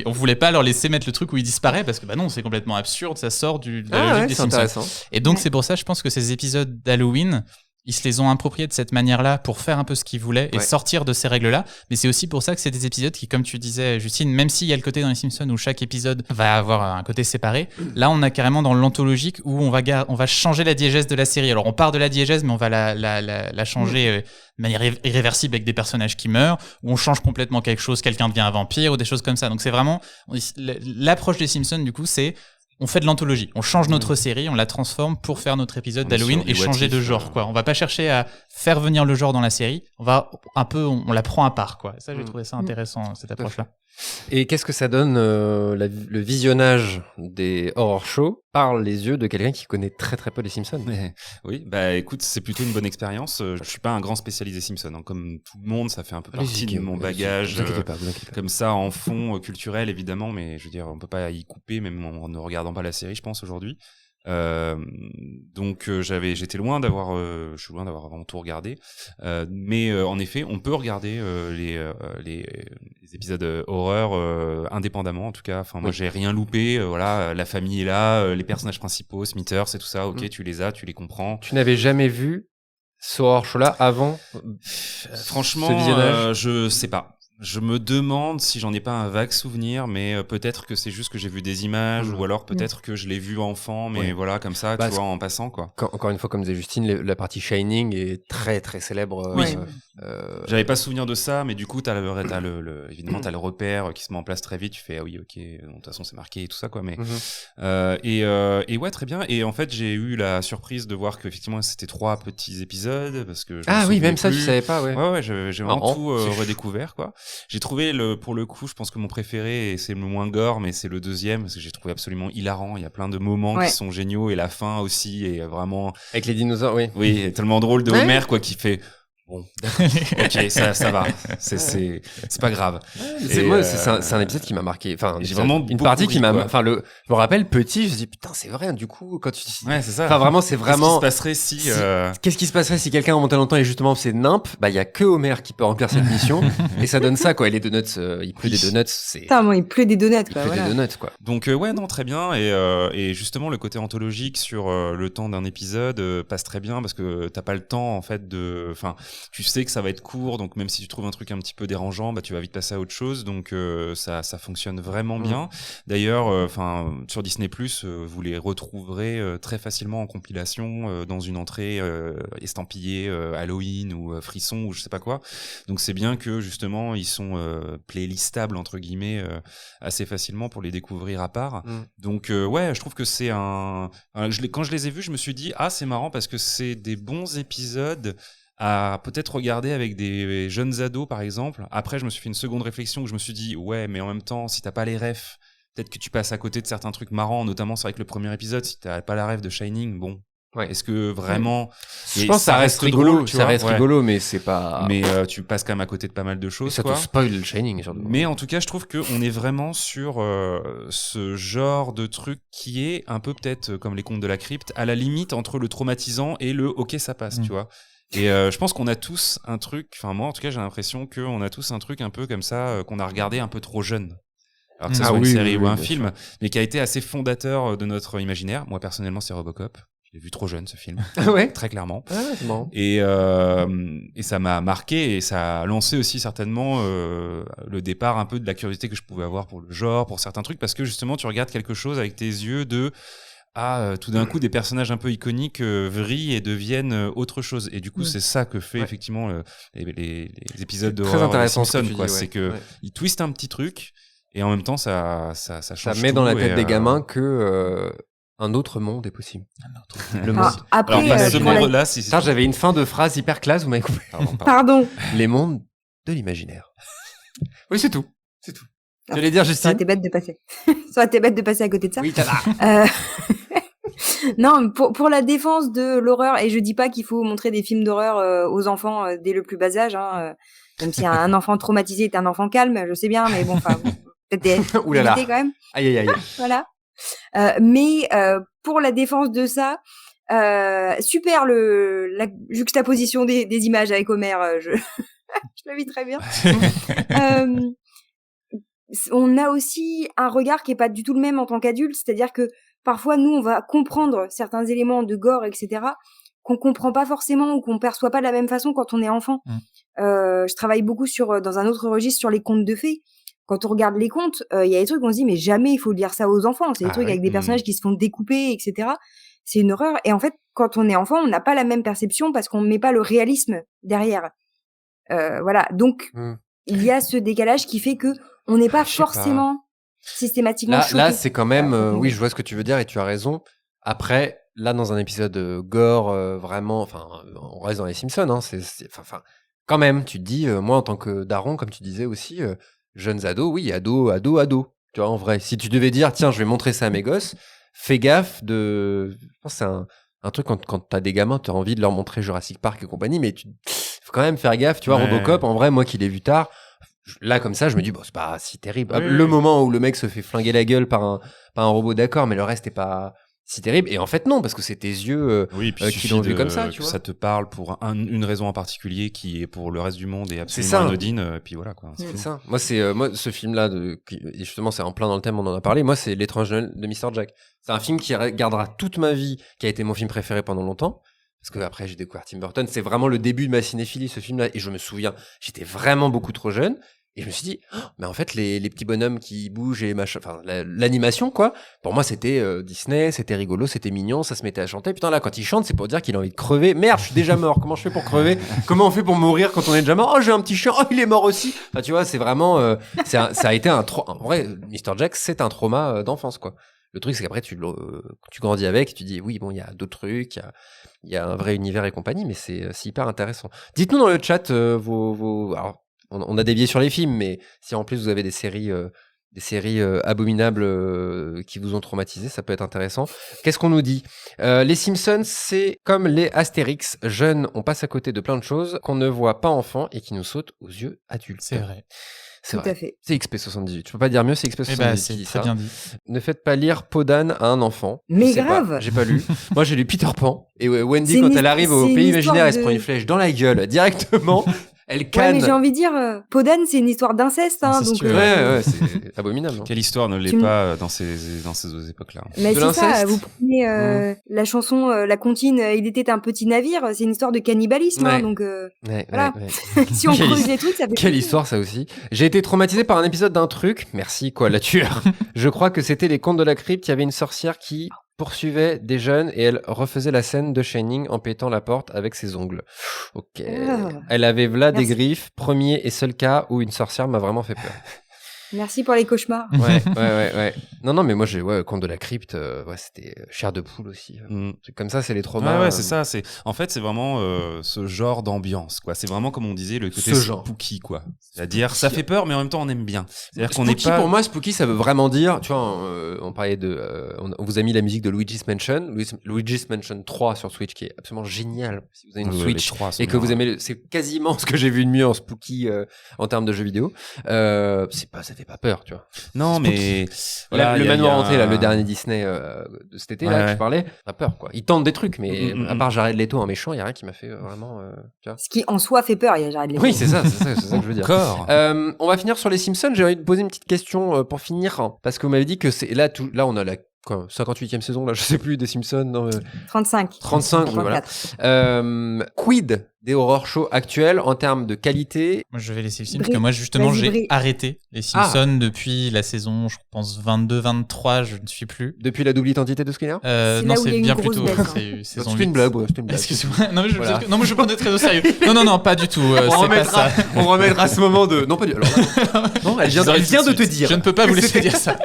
on voulait pas leur laisser mettre le truc où il disparaît, parce que non, c'est complètement absurde, ça sort de la logique des Simpsons. Et donc c'est pour ça, je pense que ces épisodes d'Halloween, ils se les ont appropriés de cette manière-là pour faire un peu ce qu'ils voulaient et sortir de ces règles-là. Mais c'est aussi pour ça que c'est des épisodes qui, comme tu disais, Justine, même s'il y a le côté dans les Simpsons où chaque épisode va avoir un côté séparé, là, on a carrément dans l'anthologique où on va changer la diégèse de la série. Alors, on part de la diégèse, mais on va la changer de manière irréversible avec des personnages qui meurent, ou on change complètement quelque chose, quelqu'un devient un vampire, ou des choses comme ça. Donc, c'est vraiment... L'approche des Simpsons, du coup, c'est... On fait de l'anthologie, on change notre série, on la transforme pour faire notre épisode d'Halloween et changer de genre, quoi. On va pas chercher à faire venir le genre dans la série, on la prend à part, quoi. Ça, j'ai trouvé ça intéressant, cette approche-là. Et qu'est-ce que ça donne le visionnage des horror shows par les yeux de quelqu'un qui connaît très très peu les Simpsons? Oui, bah écoute, c'est plutôt une bonne expérience. Je suis pas un grand spécialisé Simpsons, hein. Comme tout le monde, ça fait un peu partie de mon bagage. Vous inquiétez pas. Comme ça, en fond culturel évidemment, mais je veux dire, on peut pas y couper, même en ne regardant pas la série, je pense aujourd'hui. Donc j'étais loin d'avoir je suis loin d'avoir vraiment tout regardé, mais en effet on peut regarder les épisodes horreur indépendamment, en tout cas. Enfin moi j'ai rien loupé, voilà, la famille est là, les personnages principaux, Smithers et tout ça, ok, tu les comprends. Tu n'avais jamais vu ce horror show là avant? Franchement je sais pas. Je me demande si j'en ai pas un vague souvenir, mais peut-être que c'est juste que j'ai vu des images, ou alors peut-être que je l'ai vu enfant, mais voilà, comme ça, tu vois, en passant, quoi. Encore une fois, comme disait Justine, la partie Shining est très très célèbre. J'avais pas souvenir de ça, mais du coup, évidemment, t'as le repère qui se met en place très vite, tu fais, ah oui, ok, de toute façon, c'est marqué et tout ça, quoi, mais, et ouais, très bien. Et en fait, j'ai eu la surprise de voir qu'effectivement, c'était 3 petits épisodes, parce que même ça, tu savais pas, ouais, j'ai vraiment tout redécouvert, quoi. J'ai trouvé pour le coup, je pense que mon préféré, et c'est le moins gore, mais c'est le deuxième, parce que j'ai trouvé absolument hilarant. Il y a plein de moments qui sont géniaux, et la fin aussi est vraiment... Avec les dinosaures, oui. Oui, tellement drôle de Homer, quoi, qui fait... Bon, ok, ça va, c'est pas grave. C'est un épisode qui m'a marqué. Enfin, j'ai vraiment une partie qui m'a. Enfin, je me rappelle petit, je me dis putain, c'est vrai. Du coup, quand tu. Ouais, c'est ça. Enfin, vraiment, c'est vraiment. Qu'est-ce qui se passerait si Qu'est-ce qui se passerait si quelqu'un remontait longtemps et justement c'est nimp? Bah, il y a que Homer qui peut remplir cette mission et ça donne ça, quoi. Et les donuts, il pleut des donuts, c'est. Putain, moi, il pleut des donuts, quoi. Il pleut des donuts, quoi. Donc ouais, non, très bien. Et justement, le côté anthologique sur le temps d'un épisode passe très bien parce que t'as pas le temps en fait de. Enfin, tu sais que ça va être court, donc même si tu trouves un truc un petit peu dérangeant, bah tu vas vite passer à autre chose, donc ça fonctionne vraiment bien. D'ailleurs, sur Disney+, vous les retrouverez très facilement en compilation dans une entrée estampillée Halloween ou Frisson ou je sais pas quoi. Donc c'est bien que justement ils sont playlistables entre guillemets assez facilement pour les découvrir à part. Donc ouais, je trouve que c'est quand je les ai vus, je me suis dit c'est marrant parce que c'est des bons épisodes à peut-être regarder avec des jeunes ados, par exemple. Après, je me suis fait une seconde réflexion où je me suis dit, ouais, mais en même temps, si t'as pas les refs, peut-être que tu passes à côté de certains trucs marrants, notamment c'est vrai que le premier épisode, si t'as pas la ref de Shining, bon, est-ce que vraiment... Je pense que ça reste rigolo, drôle, ça reste rigolo, mais c'est pas... Mais tu passes quand même à côté de pas mal de choses, et ça quoi. te spoil le Shining, surtout. Mais en tout cas, je trouve qu'on est vraiment sur ce genre de truc qui est un peu peut-être comme les contes de la crypte, à la limite entre le traumatisant et le ok, ça passe, tu vois. Et je pense qu'on a tous un truc, enfin moi en tout cas j'ai l'impression qu'on a tous un truc un peu comme ça qu'on a regardé un peu trop jeune. Alors que ça soit une série ou un film, mais qui a été assez fondateur de notre imaginaire. Moi personnellement c'est Robocop. Je l'ai vu trop jeune ce film, très clairement. C'est marrant. Et ça m'a marqué et ça a lancé aussi certainement le départ un peu de la curiosité que je pouvais avoir pour le genre, pour certains trucs, parce que justement tu regardes quelque chose avec tes yeux de tout d'un coup des personnages un peu iconiques vrillent et deviennent autre chose. Et du coup c'est ça que fait effectivement les épisodes de très intéressant Simpson, quoi. C'est que ils twistent un petit truc et en même temps ça change. Ça met dans la tête des gamins que que un autre monde est possible. Le monde. Après, alors, ce monde-là, j'avais une fin de phrase hyper classe, vous m'avez coupé. Pardon. Les mondes de l'imaginaire. Oui, c'est tout. C'est tout. J'allais dire, Justine. Ça aurait été bête de passer. Ça aurait été bête de passer à côté de ça. Oui, t'as Non, pour la défense de l'horreur, et je dis pas qu'il faut montrer des films d'horreur aux enfants dès le plus bas âge, hein, même si un enfant traumatisé est un enfant calme, je sais bien, mais bon, enfin, peut-être éviter quand même. Aïe, aïe, aïe. Voilà. Mais pour la défense de ça, super la juxtaposition des images avec Homer, je la vis très bien. On a aussi un regard qui est pas du tout le même en tant qu'adulte, c'est-à-dire que parfois nous on va comprendre certains éléments de gore, etc., qu'on comprend pas forcément ou qu'on perçoit pas de la même façon quand on est enfant. Je travaille beaucoup dans un autre registre sur les contes de fées. Quand on regarde les contes, il y a des trucs on se dit mais jamais il faut lire ça aux enfants. C'est des trucs avec des personnages qui se font découper, etc. C'est une horreur. Et en fait, quand on est enfant, on n'a pas la même perception parce qu'on met pas le réalisme derrière. Voilà. Donc il y a ce décalage qui fait que on n'est pas forcément systématiquement choqué. Là, c'est quand même... oui, je vois ce que tu veux dire et tu as raison. Après, là, dans un épisode gore, vraiment... Enfin, on reste dans les Simpsons. Hein, enfin, quand même, tu te dis... moi, en tant que daron, comme tu disais aussi, jeunes ados, oui, ados. Tu vois, en vrai, si tu devais dire, tiens, je vais montrer ça à mes gosses, fais gaffe de... Je pense que c'est un truc, quand t'as des gamins, t'as envie de leur montrer Jurassic Park et compagnie, mais faut quand même faire gaffe. Tu vois, Robocop, en vrai, moi qui l'ai vu tard... Là, comme ça, je me dis, bon, c'est pas si terrible. Moment où le mec se fait flinguer la gueule par un robot, d'accord, mais le reste est pas si terrible. Et en fait, non, parce que c'est tes yeux qui l'ont vu comme ça, tu vois. Ça te parle pour une raison en particulier qui est pour le reste du monde et absolument anodine. Et puis voilà, quoi. C'est ça. Moi, ce film-là, et justement, c'est en plein dans le thème, on en a parlé. Moi, c'est L'étrange Noël de Mr. Jack. C'est un film qui gardera toute ma vie, qui a été mon film préféré pendant longtemps. Parce que après, j'ai découvert Tim Burton. C'est vraiment le début de ma cinéphilie, ce film-là. Et je me souviens, j'étais vraiment beaucoup trop jeune. Et je me suis dit, mais en fait, les petits bonhommes qui bougent et machin, enfin, l'animation, quoi, pour moi, c'était Disney, c'était rigolo, c'était mignon, ça se mettait à chanter. Putain, là, quand il chante, c'est pour dire qu'il a envie de crever. Merde, je suis déjà mort. Comment je fais pour crever? Comment on fait pour mourir quand on est déjà mort? Oh, j'ai un petit chien. Oh, il est mort aussi. Enfin, tu vois, c'est vraiment, ça a été en vrai, Mr. Jack, c'est un trauma d'enfance, quoi. Le truc, c'est qu'après, tu grandis avec, tu dis, oui, bon, il y a d'autres trucs, il y a un vrai univers et compagnie, mais c'est hyper intéressant. Dites-nous dans le chat alors, on a dévié sur les films, mais si en plus vous avez des séries abominables qui vous ont traumatisé, ça peut être intéressant. Qu'est-ce qu'on nous dit? Les Simpsons, c'est comme les Astérix. Jeunes, on passe à côté de plein de choses qu'on ne voit pas enfant et qui nous sautent aux yeux adultes. C'est vrai. Tout à fait. C'est XP78. Tu peux pas dire mieux, c'est XP78. C'est très bien dit. Ne faites pas lire Peau d'âne à un enfant. Mais grave. J'ai pas lu. Moi, j'ai lu Peter Pan. Et Wendy, quand elle arrive au pays imaginaire, elle se prend une flèche dans la gueule directement. Elle canne. Ouais, mais j'ai envie de dire, Peau d'âne, c'est une histoire d'inceste, hein, donc. Ouais, c'est abominable. Quelle histoire ne l'est pas dans ces époques-là? Mais c'est ça, vous prenez la chanson, la comptine, il était un petit navire, c'est une histoire de cannibalisme, hein, donc voilà. Si on creuse les trucs, ça fait. Quelle histoire, ça aussi. J'ai été traumatisé par un épisode d'un truc. Merci, quoi, la tueur. Je crois que c'était les Contes de la Crypte. Il y avait une sorcière qui poursuivait des jeunes et elle refaisait la scène de Shining en pétant la porte avec ses ongles. Ok. Elle avait des griffes. Premier et seul cas où une sorcière m'a vraiment fait peur. Merci pour les cauchemars. Ouais. Non, mais moi, Conte de la Crypte, c'était Chair de poule aussi. C'est comme ça, c'est les traumas. Ouais, c'est ça. En fait, c'est vraiment ce genre d'ambiance, quoi. C'est vraiment, comme on disait, le côté spooky, quoi. C'est-à-dire, ça fait peur, mais en même temps, on aime bien. C'est-à-dire qu'on n'est pas... Pour moi, spooky, ça veut vraiment dire, tu vois, on parlait on vous a mis la musique de Luigi's Mansion. Luigi's Mansion 3 sur Switch, qui est absolument génial. Si vous avez une Switch et que vous aimez, c'est quasiment ce que j'ai vu de mieux en spooky, en termes de jeux vidéo. Ça fait pas peur, tu vois. Non, mais voilà, le manoir hanté, là, le dernier Disney de cet été, là, que je parlais, pas peur, quoi. Ils tentent des trucs, mais à part Jared Leto en méchant, il y a rien qui m'a fait vraiment, tu vois. Ce qui en soi fait peur, il y a Jared Leto. Oui, c'est ça que je veux dire. On va finir sur les Simpsons. J'ai envie de poser une petite question pour finir, parce que vous m'avez dit que c'est là, on a la 58e saison, là, je sais plus, des Simpsons. 35, voilà. Quid des horror shows actuels en termes de qualité? Moi, je vais laisser le film parce que moi, justement, j'ai arrêté les Simpsons depuis la saison, je pense, 22-23, je ne suis plus. Depuis la double identité de Skinner? Non, c'est bien plus tôt. C'est saison 8. Une blague. Excuse-moi. Non, mais je prends très au sérieux. Non, pas du tout. C'est pas ça. On remettra ce moment de... Non, pas du tout. Non, elle vient de te dire. Je ne peux pas vous laisser dire ça.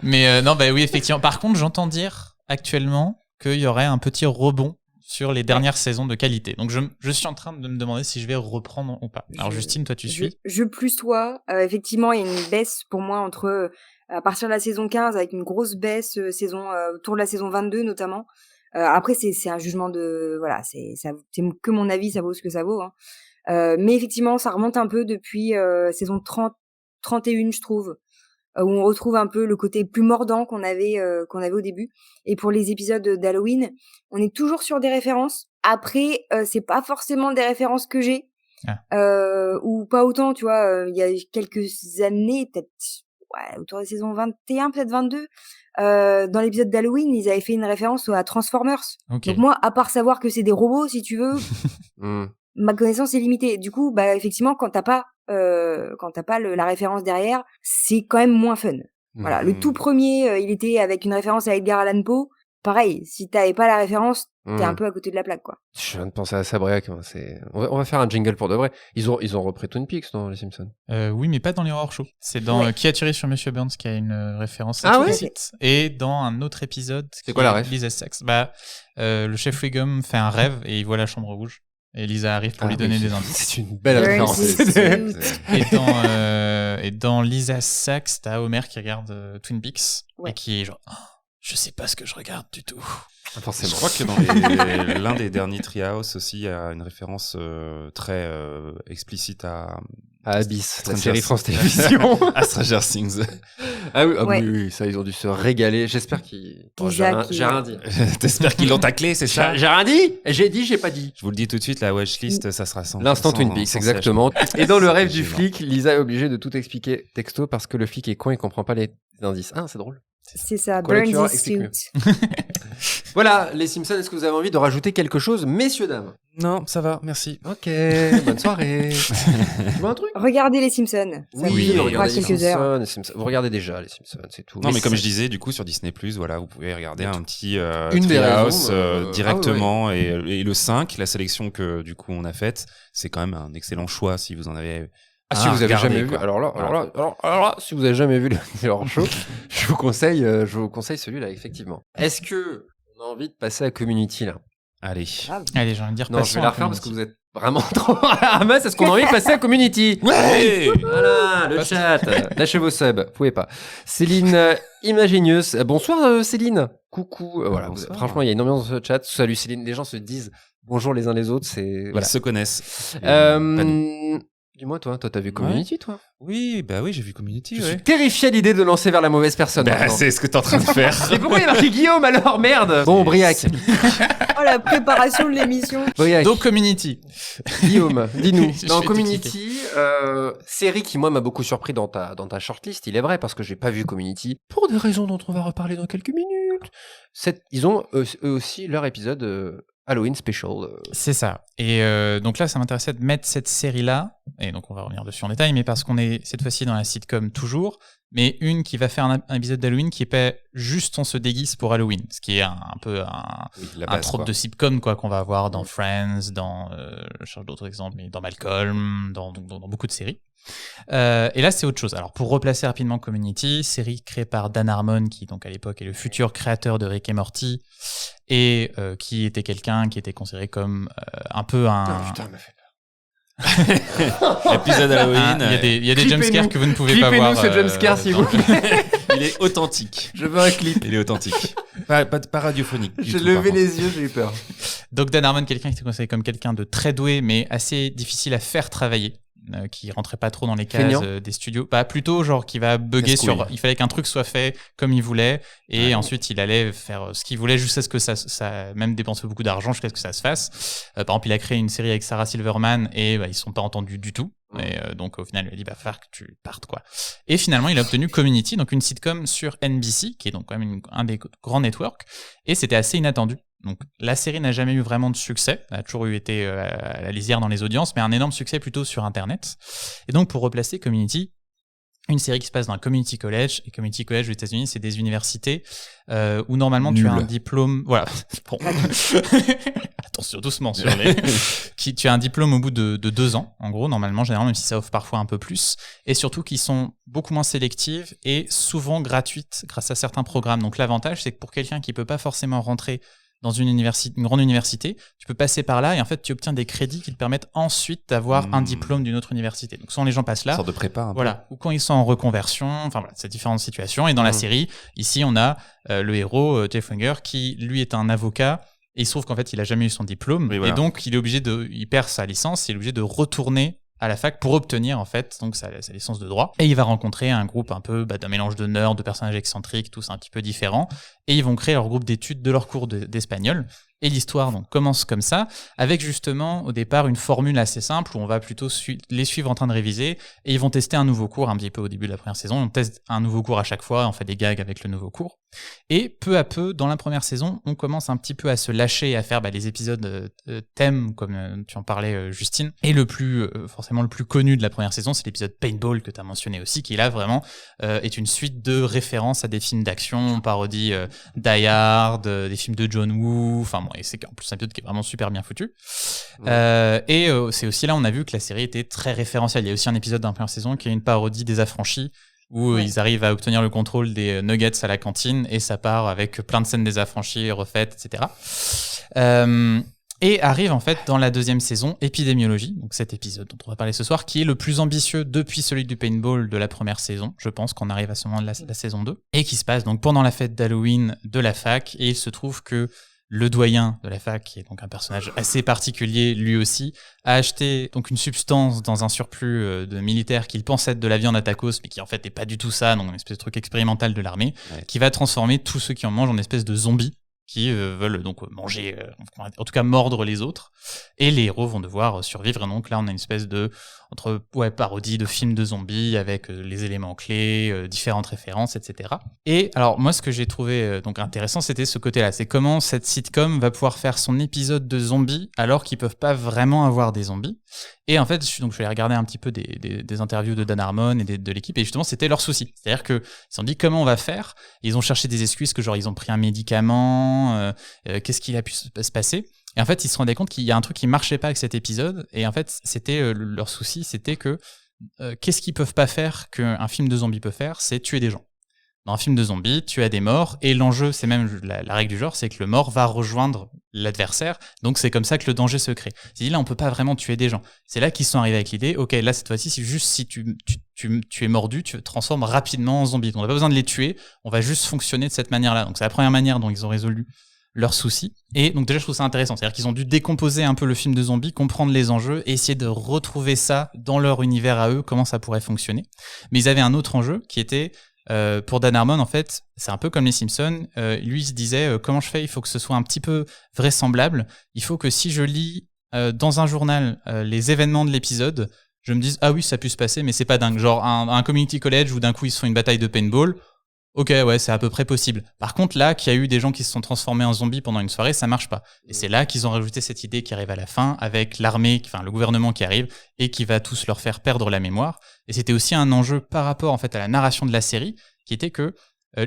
Mais non, oui, effectivement. Par contre, j'entends dire actuellement qu'il y aurait un petit rebond sur les dernières saisons de qualité. Donc je suis en train de me demander si je vais reprendre ou pas. Alors Justine, toi tu suis? Je plus toi. Effectivement, il y a une baisse pour moi à partir de la saison 15 avec une grosse baisse autour de la saison 22 notamment. Après c'est un jugement de voilà, c'est que mon avis, ça vaut ce que ça vaut. Hein. Mais effectivement, ça remonte un peu depuis saison 31, je trouve. Où on retrouve un peu le côté plus mordant qu'on avait au début. Et pour les épisodes d'Halloween, on est toujours sur des références. Après, c'est pas forcément des références que j'ai, ou pas autant, tu vois. Il y a quelques années, peut-être autour de la saison 21, peut-être 22, dans l'épisode d'Halloween, ils avaient fait une référence à Transformers. Okay. Donc moi, à part savoir que c'est des robots, si tu veux, ma connaissance est limitée. Du coup, effectivement, quand t'as pas la référence derrière, c'est quand même moins fun. Voilà, le tout premier, il était avec une référence à Edgar Allan Poe. Pareil, si t'avais pas la référence, t'es un peu à côté de la plaque, quoi. Je viens de penser à Sabriac. On va faire un jingle pour de vrai. Ils ont repris Twin Peaks dans les Simpsons. Oui, mais pas dans les horror shows. C'est dans Qui a tiré sur Monsieur Burns qui a une référence explicite. Et dans un autre épisode. C'est quoi la ref? Lisa Sachs. Le chef Wiggum fait un rêve et il voit la chambre rouge. Et Lisa arrive pour lui donner des indices. C'est une belle référence. Et dans Lisa Sachs, t'as Homer qui regarde Twin Peaks et qui est genre je sais pas ce que je regarde du tout. Forcément. Je crois que dans l'un des derniers Treehouse aussi, il y a une référence très explicite à Abyss, la série France Télévisions. À Stranger Things. Oui, ça, ils ont dû se régaler. J'espère qu'ils... j'ai rien dit. T'espères qu'ils l'ont taclé, c'est ça? J'ai rien dit? J'ai dit, j'ai pas dit. Je vous le dis tout de suite, la watchlist, ça sera 100%. L'instant Twin Peaks, exactement. Et dans le rêve du flic, Lisa est obligée de tout expliquer texto parce que le flic est con et comprend pas les indices. Ah, c'est drôle. C'est ça, burn this suit. Voilà, les Simpsons, est-ce que vous avez envie de rajouter quelque chose, messieurs, dames? Non, ça va, merci. Ok, bonne soirée. Tu vois un truc? Regardez les Simpsons. Oui, regardez les Simpsons. Vous regardez déjà les Simpsons, c'est tout. Non, mais comme je disais, du coup, sur Disney+, voilà, vous pouvez regarder un petit Treehouse directement. Et le 5, la sélection que, du coup, on a faite, c'est quand même un excellent choix si vous en avez... si vous avez jamais vu, alors là, si vous avez jamais vu le horror show, je vous conseille celui-là, effectivement. Est-ce que on a envie de passer à Community, là? Allez, j'ai envie de dire. Non, je vais la refaire parce que vous êtes vraiment trop à la ramasse. Est-ce qu'on a envie de passer à Community? Ouais! Voilà, le chat. Lâchez vos subs. Vous pouvez pas. Céline Imagénieuse. Bonsoir, Céline. Coucou. Voilà. Franchement, il y a une ambiance dans ce chat. Salut, Céline. Les gens se disent bonjour les uns les autres. Ils se connaissent. Dis-moi, toi, t'as vu Community, toi? Oui, j'ai vu Community. Je suis terrifié à l'idée de lancer vers la mauvaise personne. C'est ce que t'es en train de faire. Mais pourquoi il y a marqué Guillaume alors? Merde! Bon, Briac. Oh, la préparation de l'émission. Briac. Donc, Community. Guillaume, dis-nous. Dans Community, série qui, moi, m'a beaucoup surpris dans ta shortlist, il est vrai, parce que j'ai pas vu Community, pour des raisons dont on va reparler dans quelques minutes. Ils ont eux aussi leur épisode Halloween Special. C'est ça. Et donc là, ça m'intéressait de mettre cette série-là, et donc on va revenir dessus en détail, mais parce qu'on est cette fois-ci dans la sitcom toujours, mais une qui va faire un épisode d'Halloween qui est pas juste on se déguise pour Halloween, ce qui est un peu un trope de sitcom quoi qu'on va avoir dans Friends, dans je cherche d'autres exemples, mais dans Malcolm, dans beaucoup de séries. Et là c'est autre chose. Alors pour replacer rapidement Community, série créée par Dan Harmon qui donc à l'époque est le futur créateur de Rick et Morty et qui était quelqu'un qui était considéré comme un peu un putain, elle m'a fait peur. Épisode Halloween. Il y a des jumpscares que vous ne pouvez pas voir. Clippez-nous ce jumpscare s'il vous plaît. Il est authentique. Je veux un clip. Il est authentique. Pas radiophonique. J'ai levé les yeux, j'ai eu peur. Donc Dan Harmon, quelqu'un qui était considéré comme quelqu'un de très doué, mais assez difficile à faire travailler. Qui rentrait pas trop dans les cases des studios, plutôt genre qui va bugger sur, il fallait qu'un truc soit fait comme il voulait et ensuite il allait faire ce qu'il voulait jusqu'à ce que ça même dépenser beaucoup d'argent jusqu'à ce que ça se fasse. Par exemple il a créé une série avec Sarah Silverman et ils se sont pas entendus du tout. Et donc au final il a dit faire que tu partes quoi. Et finalement il a obtenu Community, donc une sitcom sur NBC qui est donc quand même un des grands networks et c'était assez inattendu. Donc la série n'a jamais eu vraiment de succès, elle a toujours été à la lisière dans les audiences, mais un énorme succès plutôt sur Internet. Et donc pour replacer Community, une série qui se passe dans un community college, et community college aux États-Unis, c'est des universités où normalement tu as un diplôme. Voilà. Bon. Attention doucement sur les. Tu as un diplôme au bout de 2 ans, en gros, normalement, généralement, même si ça offre parfois un peu plus, et surtout qui sont beaucoup moins sélectives et souvent gratuites grâce à certains programmes. Donc l'avantage, c'est que pour quelqu'un qui peut pas forcément rentrer dans une grande université, tu peux passer par là et en fait tu obtiens des crédits qui te permettent ensuite d'avoir un diplôme d'une autre université. Donc souvent les gens passent là, une sorte de prépa, voilà, ou quand ils sont en reconversion, enfin voilà, c'est différentes situations. Et dans la série, ici on a le héros Jeff Winger qui lui est un avocat et il se trouve qu'en fait il a jamais eu son diplôme et donc il est obligé il perd sa licence, il est obligé de retourner à la fac pour obtenir en fait donc sa licence de droit et il va rencontrer un groupe un peu d'un mélange de nerds, de personnages excentriques, tous un petit peu différents et ils vont créer leur groupe d'études de leur cours d'espagnol et l'histoire donc commence comme ça avec justement au départ une formule assez simple où on va plutôt les suivre en train de réviser et ils vont tester un nouveau cours un petit peu au début de la première saison, on teste un nouveau cours à chaque fois, on fait des gags avec le nouveau cours et peu à peu dans la première saison on commence un petit peu à se lâcher et à faire les épisodes thèmes comme tu en parlais Justine et le plus forcément le plus connu de la première saison c'est l'épisode Paintball que tu as mentionné aussi qui là vraiment est une suite de références à des films d'action, on parodie Die Hard, des films de John Woo, enfin bon, et c'est en plus un épisode qui est vraiment super bien foutu. C'est aussi là on a vu que la série était très référentielle. Il y a aussi un épisode dans la première saison qui est une parodie des Affranchis où ils arrivent à obtenir le contrôle des nuggets à la cantine et ça part avec plein de scènes des Affranchis refaites, etc. Et arrive en fait dans la deuxième saison Épidémiologie, donc cet épisode dont on va parler ce soir, qui est le plus ambitieux depuis celui du paintball de la première saison. Je pense qu'on arrive à ce moment de la saison 2. Et qui se passe donc pendant la fête d'Halloween de la fac. Et il se trouve que le doyen de la fac, qui est donc un personnage assez particulier lui aussi, a acheté donc une substance dans un surplus de militaires qu'il pense être de la viande à tacos, mais qui en fait n'est pas du tout ça, donc une espèce de truc expérimental de l'armée, qui va transformer tous ceux qui en mangent en espèce de zombies qui veulent donc manger, en tout cas mordre les autres, et les héros vont devoir survivre. Et donc là, on a une espèce de parodie de films de zombies avec les éléments clés, différentes références, etc. Et alors moi, ce que j'ai trouvé donc intéressant, c'était ce côté-là, c'est comment cette sitcom va pouvoir faire son épisode de zombies alors qu'ils peuvent pas vraiment avoir des zombies. Et en fait, je suis allé regarder un petit peu des interviews de Dan Harmon et de l'équipe, et justement, c'était leur souci. C'est-à-dire que ils se sont dit comment on va faire. Ils ont cherché des excuses que genre ils ont pris un médicament, qu'est-ce qu'il a pu se passer. Et en fait, ils se rendaient compte qu'il y a un truc qui marchait pas avec cet épisode. Et en fait, c'était leur souci, c'était que qu'est-ce qu'ils peuvent pas faire qu'un film de zombies peut faire, c'est tuer des gens. Dans un film de zombies, tu as des morts, et l'enjeu, c'est même la règle du genre, c'est que le mort va rejoindre l'adversaire, donc c'est comme ça que le danger se crée. C'est-à-dire là, on peut pas vraiment tuer des gens. C'est là qu'ils sont arrivés avec l'idée, ok, là, cette fois-ci, c'est juste si tu es mordu, tu te transformes rapidement en zombie. On n'a pas besoin de les tuer, on va juste fonctionner de cette manière-là. Donc c'est la première manière dont ils ont résolu leurs soucis. Et donc déjà, je trouve ça intéressant. C'est-à-dire qu'ils ont dû décomposer un peu le film de zombies, comprendre les enjeux et essayer de retrouver ça dans leur univers à eux, comment ça pourrait fonctionner. Mais ils avaient un autre enjeu qui était pour Dan Harmon, en fait, c'est un peu comme les Simpsons. Lui, il se disait comment je fais, il faut que ce soit un petit peu vraisemblable. Il faut que si je lis dans un journal les événements de l'épisode, je me dise ah oui, ça a pu se passer, mais c'est pas dingue. Genre un community college où d'un coup ils se font une bataille de paintball. ok, ouais, c'est à peu près possible. Par contre, là, qu'il y a eu des gens qui se sont transformés en zombies pendant une soirée, ça marche pas. Et c'est là qu'ils ont rajouté cette idée qui arrive à la fin, avec l'armée, enfin le gouvernement qui arrive et qui va tous leur faire perdre la mémoire. Et c'était aussi un enjeu par rapport en fait à la narration de la série, qui était que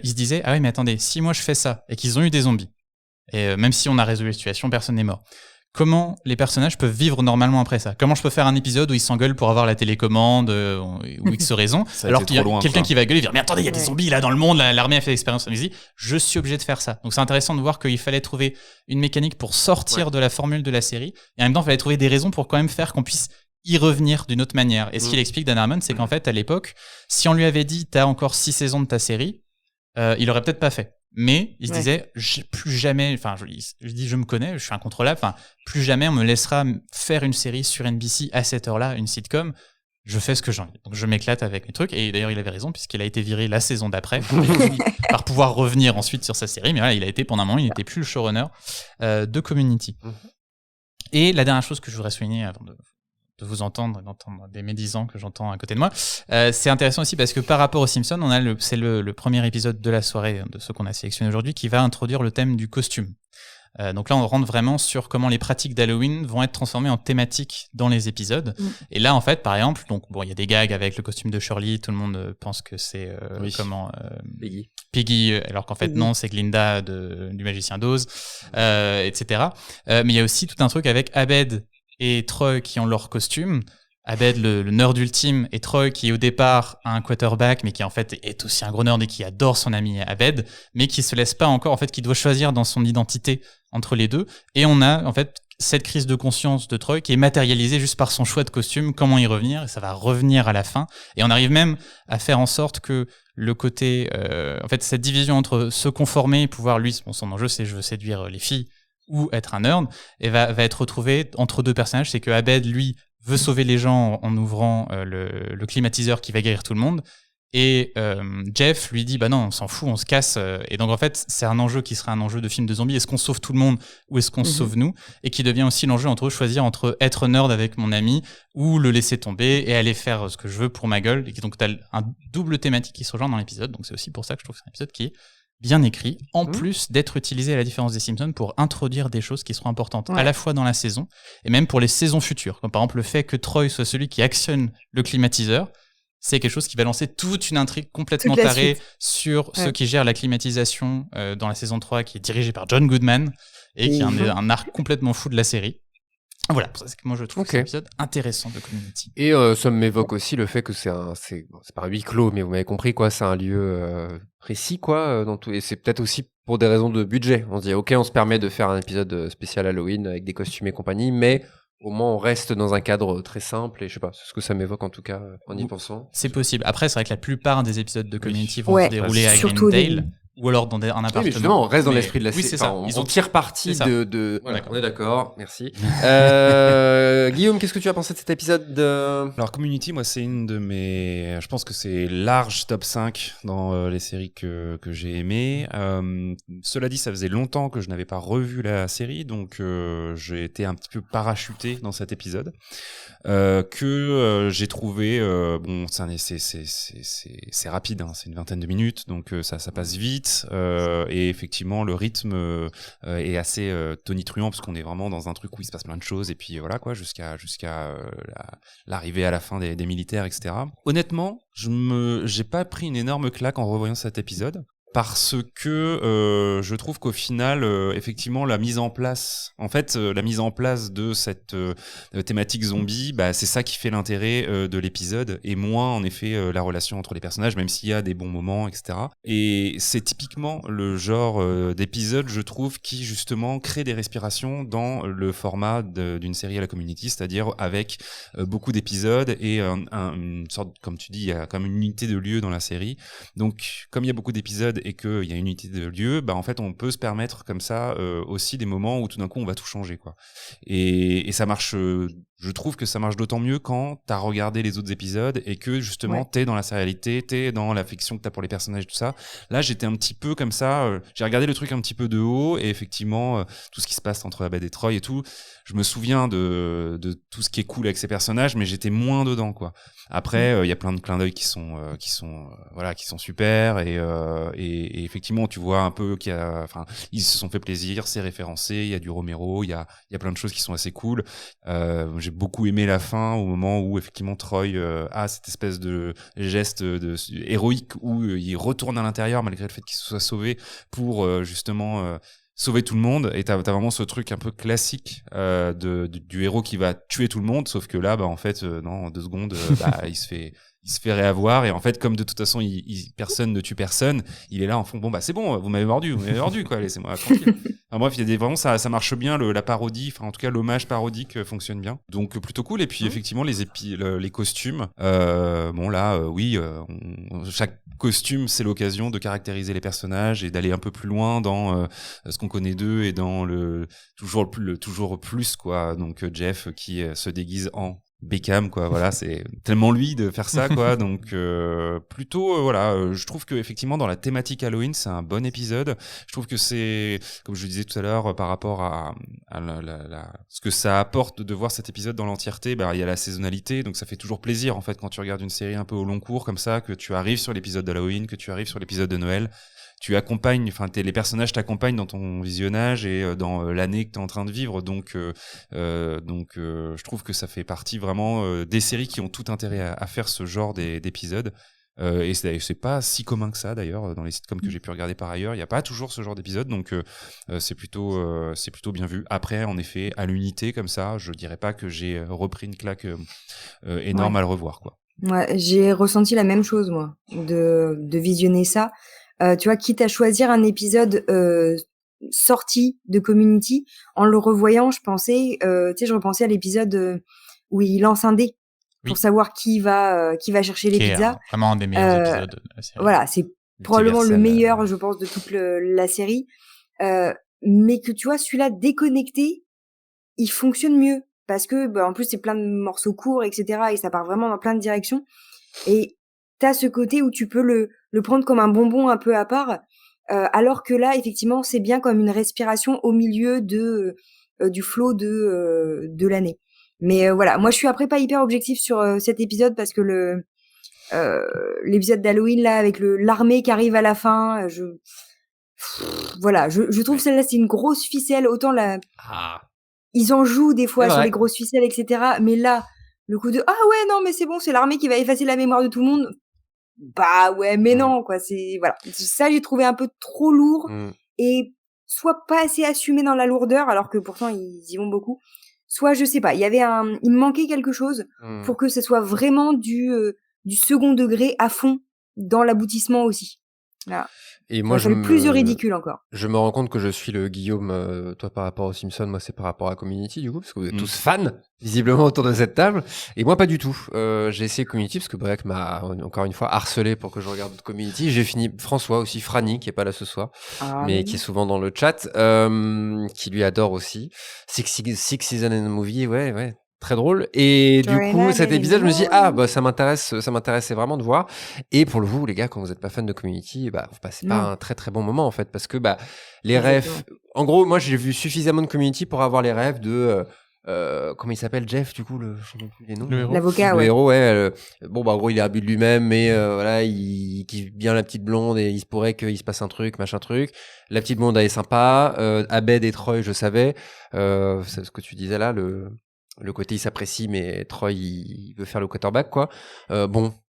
ils se disaient ah oui mais attendez, si moi je fais ça et qu'ils ont eu des zombies, et même si on a résolu la situation, personne n'est mort. Comment les personnages peuvent vivre normalement après ça? Comment je peux faire un épisode où ils s'engueulent pour avoir la télécommande ou X raison, alors qu'il y a quelqu'un qui va gueuler et dire mais attendez, il y a des zombies là dans le monde, l'armée a fait l'expérience, je suis obligé de faire ça. Donc c'est intéressant de voir qu'il fallait trouver une mécanique pour sortir de la formule de la série, et en même temps il fallait trouver des raisons pour quand même faire qu'on puisse y revenir d'une autre manière. Et ce qu'il explique, Dan Harmon, c'est qu'en fait à l'époque, si on lui avait dit t'as encore 6 saisons de ta série, il aurait peut-être pas fait. Mais il se disait plus jamais, enfin je dis je me connais, je suis incontrôlable, enfin plus jamais on me laissera faire une série sur NBC à cette heure-là, une sitcom. Je fais ce que j'ai envie. Donc je m'éclate avec mes trucs, et d'ailleurs il avait raison puisqu'il a été viré la saison d'après par pouvoir revenir ensuite sur sa série. Mais voilà, il a été pendant un moment, il n'était plus le showrunner de Community. Et la dernière chose que je voudrais souligner avant de vous entendre et d'entendre des médisants que j'entends à côté de moi. C'est intéressant aussi parce que par rapport aux Simpsons, c'est le premier épisode de la soirée, de ceux qu'on a sélectionné aujourd'hui, qui va introduire le thème du costume. Donc là, on rentre vraiment sur comment les pratiques d'Halloween vont être transformées en thématiques dans les épisodes. Et là, en fait, par exemple, donc bon, il y a des gags avec le costume de Shirley, tout le monde pense que c'est Piggy, alors qu'en fait non, c'est Glinda du Magicien d'Oz, etc. Mais il y a aussi tout un truc avec Abed et Troy qui ont leur costume. Abed, le nerd ultime, et Troy qui au départ a un quarterback, mais qui en fait est aussi un gros nerd et qui adore son ami Abed, mais qui se laisse pas encore, en fait, qui doit choisir dans son identité entre les deux. Et on a en fait cette crise de conscience de Troy qui est matérialisée juste par son choix de costume, comment y revenir, et ça va revenir à la fin. Et on arrive même à faire en sorte que le côté, en fait, cette division entre se conformer et pouvoir, lui, son enjeu c'est je veux séduire les filles ou être un nerd, et va être retrouvé entre deux personnages. C'est que Abed, lui, veut sauver les gens en ouvrant le climatiseur qui va guérir tout le monde, et Jeff lui dit bah non, on s'en fout, on se casse. Et donc en fait c'est un enjeu qui sera un enjeu de film de zombies, est-ce qu'on sauve tout le monde ou est-ce qu'on se sauve nous, et qui devient aussi l'enjeu entre choisir entre être nerd avec mon ami ou le laisser tomber et aller faire ce que je veux pour ma gueule. Et donc t'as un double thématique qui se rejoint dans l'épisode. Donc c'est aussi pour ça que je trouve que c'est un épisode qui est bien écrit, en plus d'être utilisé à la différence des Simpsons pour introduire des choses qui seront importantes à la fois dans la saison et même pour les saisons futures. Comme par exemple le fait que Troy soit celui qui actionne le climatiseur, c'est quelque chose qui va lancer toute une intrigue complètement tarée sur ceux qui gèrent la climatisation dans la saison 3, qui est dirigée par John Goodman et qui est un arc complètement fou de la série. Voilà, pour ça c'est que moi je trouve que c'est un épisode intéressant de Community. Et ça m'évoque aussi le fait que c'est pas un huis clos, mais vous m'avez compris quoi, c'est un lieu précis quoi, dans tout, et c'est peut-être aussi pour des raisons de budget. On se dit ok, on se permet de faire un épisode spécial Halloween avec des costumes et compagnie, mais au moins on reste dans un cadre très simple, et je sais pas, c'est ce que ça m'évoque en tout cas en y pensant. C'est possible. Après c'est vrai que la plupart des épisodes de Community vont se dérouler à Greendale. Ou alors dans un appartement. Oui, mais justement, on reste dans l'esprit de la série. Oui, c'est ça. On tire parti de... Ouais, on est d'accord, merci. Guillaume, qu'est-ce que tu as pensé de cet épisode Alors, Community, moi, c'est une de mes... Je pense que c'est large top 5 dans les séries que j'ai aimées. Cela dit, ça faisait longtemps que je n'avais pas revu la série, donc j'ai été un petit peu parachuté dans cet épisode. Que j'ai trouvé... bon, c'est rapide, hein, c'est une vingtaine de minutes, donc ça passe vite. Et effectivement le rythme est assez tonitruant parce qu'on est vraiment dans un truc où il se passe plein de choses, et puis voilà quoi, jusqu'à l'arrivée à la fin des militaires, etc. Honnêtement, j'ai pas pris une énorme claque en revoyant cet épisode, parce que je trouve qu'au final, effectivement, la mise en place de cette thématique zombie, bah, c'est ça qui fait l'intérêt de l'épisode, et moins en effet la relation entre les personnages, même s'il y a des bons moments, etc. Et c'est typiquement le genre d'épisode, je trouve, qui justement crée des respirations dans le format d'une série à la Community, c'est-à-dire avec beaucoup d'épisodes et une sorte, comme tu dis, il y a quand même une unité de lieu dans la série. Donc, comme il y a beaucoup d'épisodes et qu'il y a une unité de lieu, bah en fait on peut se permettre comme ça aussi des moments où tout d'un coup on va tout changer quoi. Et ça marche. Je trouve que ça marche d'autant mieux quand t'as regardé les autres épisodes et que justement t'es dans la sérialité, t'es dans l'affection que t'as pour les personnages, tout ça. Là, j'étais un petit peu comme ça. J'ai regardé le truc un petit peu de haut et effectivement, tout ce qui se passe entre Abed et Troy et tout, je me souviens de tout ce qui est cool avec ces personnages, mais j'étais moins dedans, quoi. Après, il y a plein de clins d'œil qui sont super et effectivement, tu vois un peu ils se sont fait plaisir, c'est référencé, il y a du Romero, il y a plein de choses qui sont assez cool. J'ai beaucoup aimé la fin au moment où effectivement Troy a cette espèce de geste héroïque où il retourne à l'intérieur malgré le fait qu'il se soit sauvé pour justement sauver tout le monde. Et t'as vraiment ce truc un peu classique du héros qui va tuer tout le monde, sauf que là en fait non, en 2 secondes il se fait réavoir et en fait comme de toute façon personne ne tue personne, il est là en fond c'est bon, vous m'avez mordu quoi, laissez-moi tranquille. Enfin, bref, il y a vraiment ça marche bien, la parodie, enfin en tout cas l'hommage parodique fonctionne bien, donc plutôt cool. Et puis effectivement les costumes, chaque costume c'est l'occasion de caractériser les personnages et d'aller un peu plus loin dans ce qu'on connaît d'eux et dans le toujours plus quoi. Donc Jeff qui se déguise en Beckham quoi, voilà, c'est tellement lui de faire ça quoi. Donc je trouve que effectivement dans la thématique Halloween c'est un bon épisode. Je trouve que c'est, comme je le disais tout à l'heure, par rapport à ce que ça apporte de voir cet épisode dans l'entièreté, il y a la saisonnalité, donc ça fait toujours plaisir en fait quand tu regardes une série un peu au long cours comme ça, que tu arrives sur l'épisode d'Halloween, que tu arrives sur l'épisode de Noël. Tu accompagnes, les personnages t'accompagnent dans ton visionnage et dans l'année que t'es en train de vivre. Donc, je trouve que ça fait partie vraiment des séries qui ont tout intérêt à faire ce genre d'épisodes. Et c'est pas si commun que ça d'ailleurs dans les sitcoms que j'ai pu regarder par ailleurs. Il y a pas toujours ce genre d'épisode, donc c'est plutôt bien vu. Après, en effet, à l'unité comme ça, je dirais pas que j'ai repris une claque énorme à le revoir, quoi. Ouais, j'ai ressenti la même chose moi, de visionner ça. Tu vois, quitte à choisir un épisode sorti de Community, en le revoyant, je pensais, je repensais à l'épisode où il lance un dé pour savoir qui va chercher les pizzas. Vraiment un des meilleurs épisodes de la série. Voilà, c'est probablement le meilleur, je pense, de toute la série. Mais que tu vois, celui-là déconnecté, il fonctionne mieux parce que en plus c'est plein de morceaux courts, etc. Et ça part vraiment dans plein de directions. Et t'as ce côté où tu peux le prendre comme un bonbon un peu à part, alors que là, effectivement, c'est bien comme une respiration au milieu du flot de l'année. Mais voilà, moi je suis après pas hyper objectif sur cet épisode parce que l'épisode d'Halloween là avec l'armée qui arrive à la fin, je trouve celle-là c'est une grosse ficelle. Autant ils en jouent des fois sur les grosses ficelles, etc. Mais là, le coup de ouais non mais c'est bon, c'est l'armée qui va effacer la mémoire de tout le monde. Mais non quoi, c'est voilà, ça j'ai trouvé un peu trop lourd et soit pas assez assumé dans la lourdeur alors que pourtant ils y vont beaucoup, soit je sais pas, il me manquait quelque chose pour que ce soit vraiment du second degré à fond dans l'aboutissement aussi. Voilà. Et moi, plus de ridicule encore. Je me rends compte que je suis le Guillaume, toi par rapport aux Simpsons, moi c'est par rapport à Community du coup, parce que vous êtes tous fans, visiblement autour de cette table, et moi pas du tout. J'ai essayé Community parce que Break m'a encore une fois harcelé pour que je regarde Community. J'ai fini François aussi, Franny, qui est pas là ce soir, mais qui est souvent dans le chat, qui lui adore aussi. Six Seasons and a Movie, ouais. Très drôle. Et du coup, cet épisode, je me suis dit, ça m'intéressait vraiment de voir. Et pour le coup, les gars, quand vous n'êtes pas fan de Community, vous passez pas un très très bon moment, en fait, parce que, les rêves, en gros, moi, j'ai vu suffisamment de Community pour avoir les rêves de, comment il s'appelle, Jeff, du coup, je sais plus les noms. L'avocat, le héros, ouais. En gros, il est imbu de lui-même, mais, voilà, il kiffe bien la petite blonde et il se pourrait qu'il se passe un truc, machin truc. La petite blonde, elle est sympa. Abed et Troy, je savais. C'est ce que tu disais là, le côté il s'apprécie mais Troy il veut faire le quarterback quoi.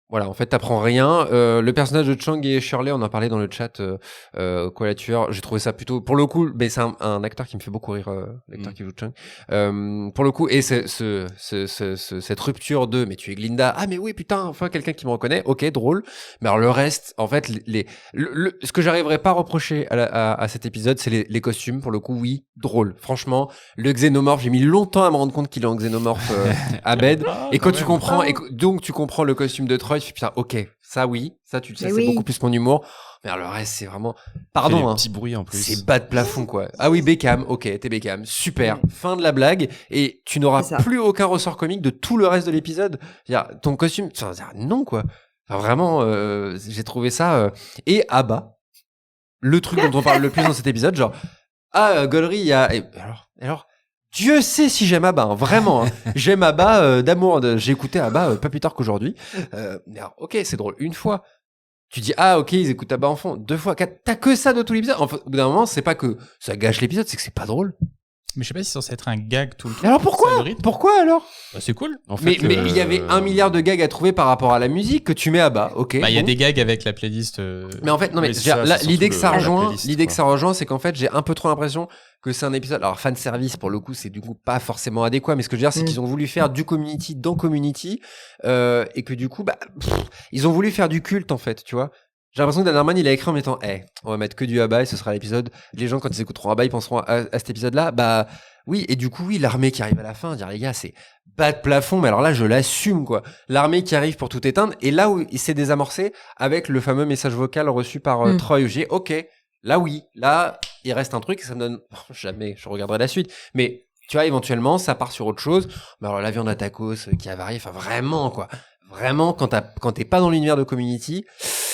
Voilà, en fait t'apprends rien. Le personnage de Chang et Shirley, on en parlait dans le chat, quoi la tueur, j'ai trouvé ça plutôt, pour le coup, mais c'est un acteur qui me fait beaucoup rire, l'acteur qui joue Chang, pour le coup, et cette rupture de mais tu es Glinda, mais oui putain, enfin quelqu'un qui me reconnaît, ok, drôle. Mais alors le reste, en fait, ce que j'arriverais pas à reprocher à cet épisode, c'est les costumes. Pour le coup, oui, drôle, franchement. Le xénomorphe, j'ai mis longtemps à me rendre compte qu'il est en xénomorphe, Abed, et quand tu comprends, et donc tu comprends le costume de Troy, tu fais putain, ok, ça oui, ça tu le sais, Mais c'est oui. beaucoup plus mon humour. Mais alors, le reste, c'est vraiment, pardon, Fait des hein, petits bruits en plus. c'est bas de plafond quoi. Ah oui, Beckham, ok, t'es Beckham, super. Ouais. Fin de la blague et tu n'auras C'est ça. plus aucun ressort comique de tout le reste de l'épisode. C'est-à-dire, ton costume, non quoi. Enfin, vraiment, j'ai trouvé ça. Et Abba, le truc dont on parle le plus dans cet épisode, genre Gollery, il y a. Alors, Dieu sait si j'aime Abba, hein, vraiment. Hein. J'aime Abba d'amour. J'ai écouté Abba pas plus tard qu'aujourd'hui. Mais alors, ok, c'est drôle une fois. Tu dis ok, ils écoutent Abba en fond 2 fois 4. T'as que ça de tout l'épisode. Enfin, au bout d'un moment, c'est pas que ça gâche l'épisode, c'est que c'est pas drôle. Mais je sais pas si c'est censé être un gag tout le temps. Mais alors C'est le pourquoi rythme. Pourquoi alors Bah, c'est cool. En Mais fait, il y avait 1 milliard de gags à trouver par rapport à la musique que tu mets à bas, ok. Bah, il y a bon. des gags avec la playlist. Mais en fait, non mais Oui, c'est je veux dire, ça, là, c'est l'idée que surtout ça la rejoint, playlist, c'est qu'en fait j'ai un peu trop l'impression que c'est un épisode. Alors fan service pour le coup, c'est du coup pas forcément adéquat. Mais ce que je veux dire, c'est qu'ils ont voulu faire du Community dans Community et que du coup, ils ont voulu faire du culte en fait, tu vois. J'ai l'impression que Dan Harmon, il a écrit en mettant, on va mettre que du Abba et ce sera l'épisode. Les gens, quand ils écouteront Abba, ils penseront à cet épisode-là. Bah, oui. Et du coup, oui, l'armée qui arrive à la fin, dire, les gars, c'est bas de plafond. Mais alors là, je l'assume, quoi. L'armée qui arrive pour tout éteindre. Et là où il s'est désamorcé avec le fameux message vocal reçu par Troy, j'ai, ok. Là, oui. Là, il reste un truc et ça me donne, jamais, je regarderai la suite. Mais, tu vois, éventuellement, ça part sur autre chose. Mais alors, la viande à tacos qui a varié. Enfin, vraiment, quoi. Vraiment, quand t'es pas dans l'univers de Community.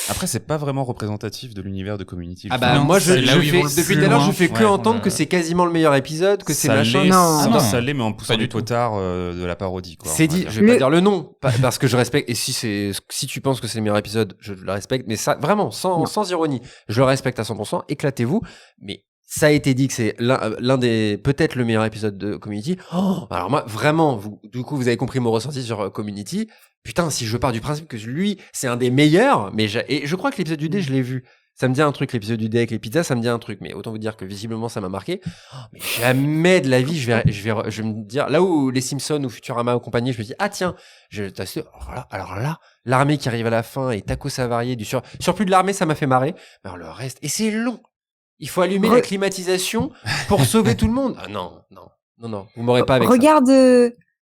Après, c'est pas vraiment représentatif de l'univers de Community. Ah bah Non, moi c'est là où ils vont le depuis plus tout à l'heure loin. je fais que Ouais, entendre que c'est quasiment le meilleur épisode, que c'est machin. Non. Ça l'est, mais en poussant Pas du du tout. potard de la parodie, quoi. C'est on va dit, dire. je vais pas dire le nom parce que je respecte et si tu penses que c'est le meilleur épisode, je le respecte mais ça vraiment sans ironie, je le respecte à 100%, éclatez-vous, mais ça a été dit que c'est l'un des peut-être le meilleur épisode de Community. Alors moi vraiment du coup vous avez compris mon ressenti sur Community. Putain, si je pars du principe que lui, c'est un des meilleurs, et je crois que l'épisode du dé, je l'ai vu. Ça me dit un truc, l'épisode du dé avec les pizzas, ça me dit un truc. Mais autant vous dire que visiblement, ça m'a marqué. Mais jamais de la vie, je vais me dire, là où les Simpsons ou Futurama ou compagnie, je me dis, ah tiens, alors là, l'armée qui arrive à la fin et tacos avariés, du surplus de l'armée, ça m'a fait marrer. Mais alors le reste, et c'est long. Il faut allumer la climatisation pour sauver tout le monde. Ah non, vous m'aurez pas avec ça.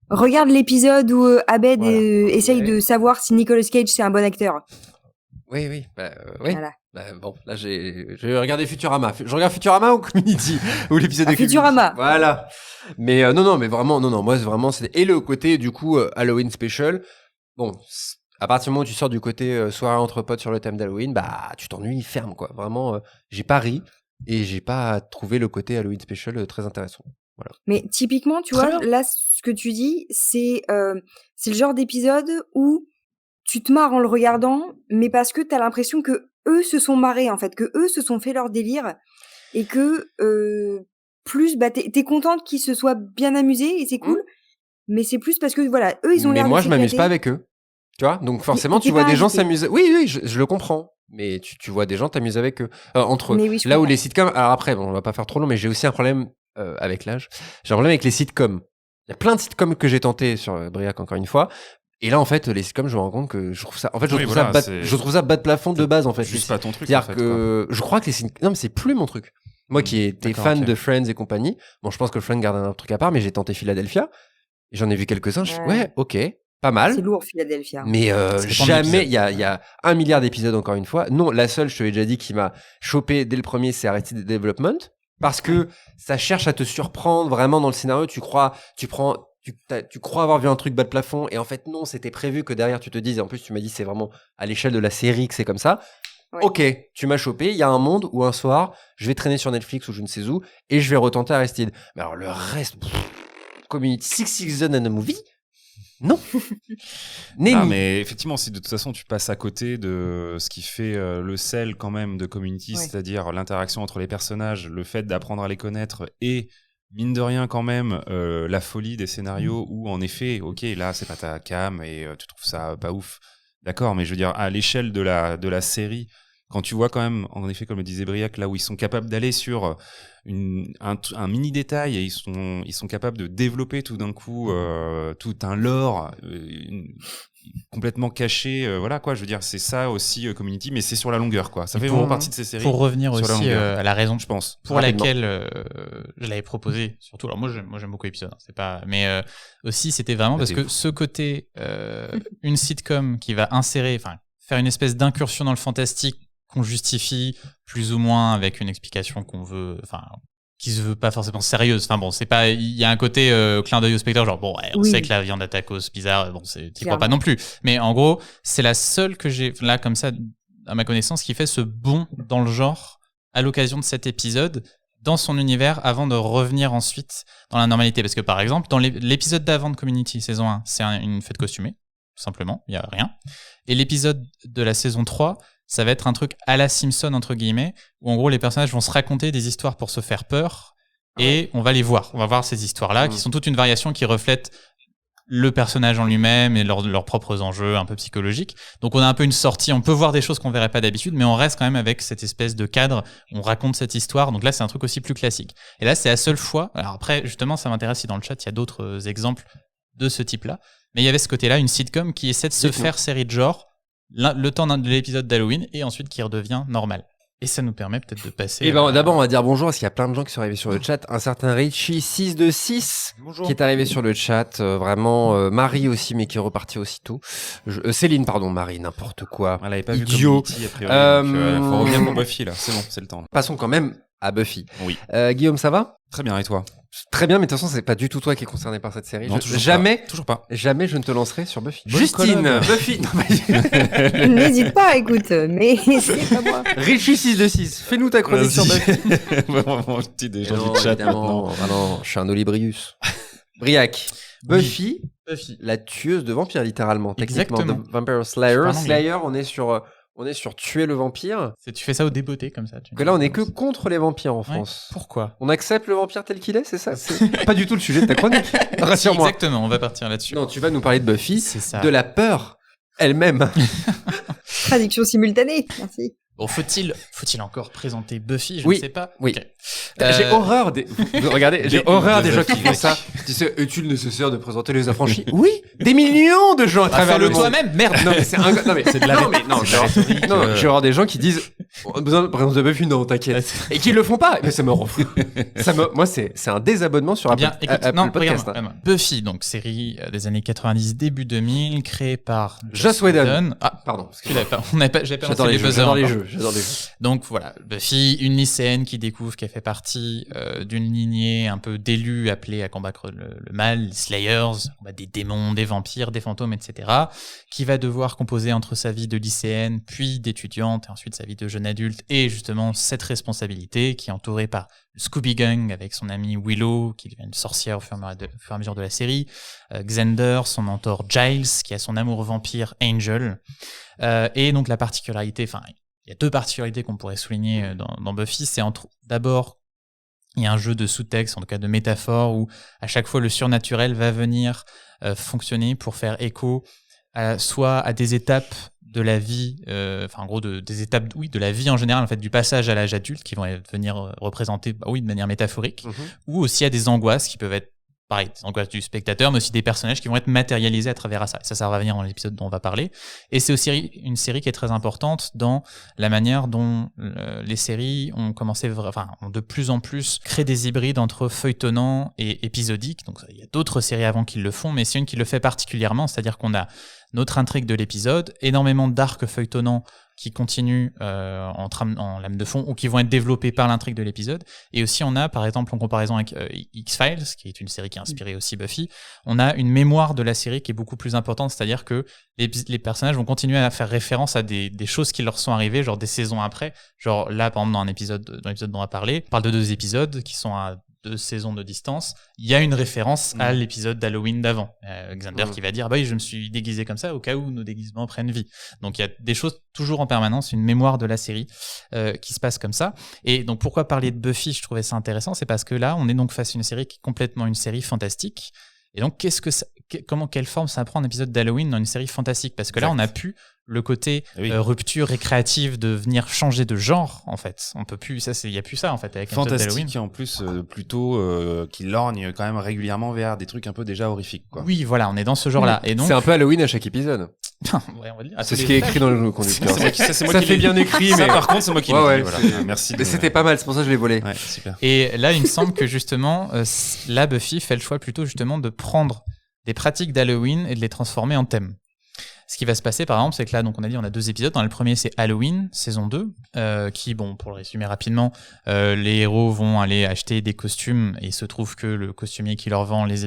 Regarde l'épisode où Abed Voilà. essaye Ouais. de savoir si Nicolas Cage c'est un bon acteur. Oui. Oui. Voilà. Bon, là j'ai regardé Futurama. Je regarde Futurama ou Community ou l'épisode de Community. Futurama. Voilà. Mais non, mais vraiment, non, moi c'est vraiment et le côté du coup Halloween special. Bon, à partir du moment où tu sors du côté soirée entre potes sur le thème d'Halloween, tu t'ennuies ferme quoi. Vraiment, j'ai pas ri et j'ai pas trouvé le côté Halloween special très intéressant. Voilà. Mais typiquement, tu Très vois, bien. là, ce que tu dis, c'est le genre d'épisode où tu te marres en le regardant, mais parce que t'as l'impression que eux se sont marrés, en fait, que eux se sont fait leur délire, et que plus, t'es contente qu'ils se soient bien amusés, et c'est cool, mais c'est plus parce que, voilà, eux, ils ont l'air Mais moi, de je m'amuse s'éclater. pas avec eux. Tu vois, donc forcément, t'es tu vois pas des gens invité. s'amuser. Oui, je le comprends. Mais tu vois des gens t'amuser avec eux. Entre eux. Mais oui, je Là où comprends. les sitcoms. Alors après, bon, on va pas faire trop long, mais j'ai aussi un problème avec l'âge. J'ai un problème avec les sitcoms. Il y a plein de sitcoms que j'ai tenté sur Briac encore une fois. Et là, en fait, les sitcoms, je me rends compte que je trouve ça. En fait, je Oui, trouve voilà, je trouve ça bas de plafond de base, en fait. Juste pas ton truc, en C'est-à-dire fait, que je crois que les sitcoms. Non, mais c'est plus mon truc. Moi qui étais D'accord, fan ok. de Friends et compagnie. Bon, je pense que Friends garde un truc à part, mais j'ai tenté Philadelphia. Et j'en ai vu quelques-uns. Ouais, ok. Pas mal. C'est lourd, Philadelphia. Mais Ça dépend de jamais, l'épisode. il y a 1 milliard d'épisodes encore une fois. Non, la seule, je te l'ai déjà dit, qui m'a chopé dès le premier, c'est Arrested Development. Parce que ça cherche à te surprendre vraiment dans le scénario. Tu crois avoir vu un truc bas de plafond. Et en fait, non, c'était prévu que derrière tu te dises. Et en plus, tu m'as dit, c'est vraiment à l'échelle de la série que c'est comme ça. Ouais. Ok, tu m'as chopé. Il y a un monde où un soir, je vais traîner sur Netflix ou je ne sais où. Et je vais retenter Arrested. Mais alors, le reste, Community, 6 Seasons and a Movie. Non. Ah, mais effectivement, si de toute façon tu passes à côté de ce qui fait le sel quand même de Community, Ouais. c'est-à-dire l'interaction entre les personnages, le fait d'apprendre à les connaître et mine de rien quand même la folie des scénarios où en effet, ok, là c'est pas ta cam et tu trouves ça pas ouf, d'accord, mais je veux dire à l'échelle de la série quand tu vois quand même, en effet, comme le disait Briac, là où ils sont capables d'aller sur un mini détail et ils sont capables de développer tout d'un coup tout un lore complètement caché, voilà quoi, je veux dire, c'est ça aussi Community, mais c'est sur la longueur quoi, ça fait vraiment partie de ces séries. Pour revenir aussi à la raison, je pense, pour laquelle je l'avais proposé, surtout, alors moi j'aime beaucoup l'épisode, hein, c'est pas, mais aussi c'était vraiment parce que ce côté une sitcom qui va insérer, enfin faire une espèce d'incursion dans le fantastique qu'on justifie plus ou moins avec une explication qu'on veut, enfin qui se veut pas forcément sérieuse. Enfin bon, c'est pas, il y a un côté clin d'œil au spectateur, genre bon, ouais, on sait que la viande à tacos bizarre, bon, t'y crois pas non plus. Mais en gros, c'est la seule que j'ai là comme ça à ma connaissance qui fait ce bond dans le genre à l'occasion de cet épisode dans son univers avant de revenir ensuite dans la normalité. Parce que par exemple, dans l'épisode d'avant de Community saison 1, c'est une fête costumée, tout simplement, il y a rien. Et l'épisode de la saison 3, ça va être un truc à la Simpson entre guillemets, où en gros les personnages vont se raconter des histoires pour se faire peur, et on va les voir. On va voir ces histoires-là, qui sont toute une variation qui reflète le personnage en lui-même et leurs propres enjeux un peu psychologiques. Donc on a un peu une sortie, on peut voir des choses qu'on verrait pas d'habitude, mais on reste quand même avec cette espèce de cadre, on raconte cette histoire, donc là c'est un truc aussi plus classique. Et là c'est la seule fois, alors après justement ça m'intéresse si dans le chat il y a d'autres exemples de ce type-là, mais il y avait ce côté-là, une sitcom qui essaie de se faire série de genre, le temps de l'épisode d'Halloween et ensuite qui redevient normal. Et ça nous permet peut-être de passer. Et ben d'abord on va dire bonjour parce qu'il y a plein de gens qui sont arrivés sur le chat. Un certain Richie 626 qui est arrivé sur le chat. Vraiment Marie aussi, mais qui est repartie aussitôt. Céline, pardon, Marie, n'importe quoi. Elle avait pas idiot. Vu Community, a priori, donc, faut revenir pour Buffy là. C'est bon, c'est le temps. Passons quand même à Buffy. Oui. Guillaume, ça va? Très bien, et toi? Très bien, mais de toute façon, c'est pas du tout toi qui est concerné par cette série. Non, toujours pas. Jamais je ne te lancerai sur Buffy. Bonne Justine, collab. Buffy. N'hésite pas, écoute, mais c'est pas moi. Richie 626, fais-nous ta chronique sur Buffy. Vraiment, tu des gens Non, du chat évidemment. Ah non, je suis un Olibrius. Briac. Buffy, Buffy, la tueuse de vampires, littéralement. Techniquement, Exactement. The Vampire Slayer. Slayer, on est sur tuer le vampire. tu fais ça au débeauté comme ça. Que là, on est que contre les vampires en France. Pourquoi? On accepte le vampire tel qu'il est, c'est ça? C'est pas du tout le sujet de ta chronique. Rassure-moi. Exactement, on va partir là-dessus. Non, tu vas nous parler de Buffy, C'est ça. de la peur elle-même. Traduction simultanée, merci. Bon, faut-il encore présenter Buffy? Je Oui, ne sais pas. oui. Ok. J'ai horreur des... Regardez, j'ai horreur des gens qui Buffy. font ça. Tu sais, est-il nécessaire de présenter les affranchis? Oui, des millions de gens à travers le Fais-le monde. toi-même, merde. Non, mais c'est non, mais C'est de la non, mais non, c'est de la rhétorique, non, j'ai horreur des gens qui disent on a besoin de présence de Buffy, non, t'inquiète. Et qui le font pas. Mais ça me rend fou. Moi, c'est un désabonnement sur Apple, Bien, écoute, Apple non, Podcast. regarde-moi. Buffy, donc série des années 90, début 2000, créée par Joss Whedon. Ah, Pardon. tu l'avais pas, j'avais pas J'adore lancé les jeux. buzzers J'adore les encore. jeux. J'adore les jeux. Donc voilà, Buffy, une lycéenne qui découvre qu'elle fait partie d'une lignée un peu d'élus appelés à combattre le mal, les Slayers, combattre des démons, des vampires, des fantômes, etc., qui va devoir composer entre sa vie de lycéenne, puis d'étudiante, et ensuite sa vie de jeune adulte, et justement cette responsabilité qui est entourée par le Scooby Gang avec son amie Willow, qui devient une sorcière au fur et à mesure de la série, Xander, son mentor Giles, qui a son amour vampire Angel, et donc la particularité, enfin, il y a deux particularités qu'on pourrait souligner dans Buffy. C'est d'abord, il y a un jeu de sous-texte, en tout cas de métaphore, où à chaque fois le surnaturel va venir fonctionner pour faire écho soit à des étapes de la vie, enfin en gros des étapes de la vie en général, en fait, du passage à l'âge adulte, qui vont venir représenter, de manière métaphorique, ou aussi à des angoisses qui peuvent être pareil, des angoisses du spectateur, mais aussi des personnages qui vont être matérialisés à travers ça. Ça va venir dans l'épisode dont on va parler. Et c'est aussi une série qui est très importante dans la manière dont les séries ont commencé, ont de plus en plus créé des hybrides entre feuilletonnant et épisodique. Donc il y a d'autres séries avant qui le font, mais c'est une qui le fait particulièrement, c'est-à-dire qu'on a notre intrigue de l'épisode, énormément d'arcs feuilletonnants qui continuent en lame de fond ou qui vont être développés par l'intrigue de l'épisode. Et aussi on a, par exemple, en comparaison avec X-Files, qui est une série qui a inspiré aussi Buffy, on a une mémoire de la série qui est beaucoup plus importante, c'est-à-dire que les personnages vont continuer à faire référence à des choses qui leur sont arrivées, genre des saisons après. Genre là, par exemple, dans l'épisode dont on va parler, on parle de 2 épisodes qui sont à 2 saisons de distance, il y a une référence à l'épisode d'Halloween d'avant. Xander qui va dire, bah oui, je me suis déguisé comme ça au cas où nos déguisements prennent vie. Donc il y a des choses toujours en permanence, une mémoire de la série qui se passe comme ça. Et donc pourquoi parler de Buffy, je trouvais ça intéressant, c'est parce que là, on est donc face à une série qui est complètement une série fantastique. Et donc quelle forme ça prend un épisode d'Halloween dans une série fantastique? Parce que là, on a pu le côté rupture et créative de venir changer de genre, en fait. On peut plus, il y a plus ça, en fait, avec un épisode d'Halloween. Fantastique, et en plus, plutôt, qui lorgne quand même régulièrement vers des trucs un peu déjà horrifiques, quoi. Oui, voilà, on est dans ce genre-là. Et donc. C'est un peu Halloween à chaque épisode. Ouais, on va le dire. C'est ce qui est écrit dans le conducteur. C'est moi Ça qui fait l'ai bien écrit, mais. Ça, par contre, c'est moi qui l'ai Ouais, dit, ouais, voilà. Merci. Mais c'était pas mal, c'est pour ça que je l'ai volé. Ouais, super. Et là, il me semble que justement, là, Buffy fait le choix plutôt justement de prendre des pratiques d'Halloween et de les transformer en thème. Ce qui va se passer, par exemple, c'est que là, donc on a dit, on a 2 épisodes. Dans le premier, c'est Halloween, saison 2, qui, bon, pour le résumer rapidement, les héros vont aller acheter des costumes et il se trouve que le costumier qui leur vend les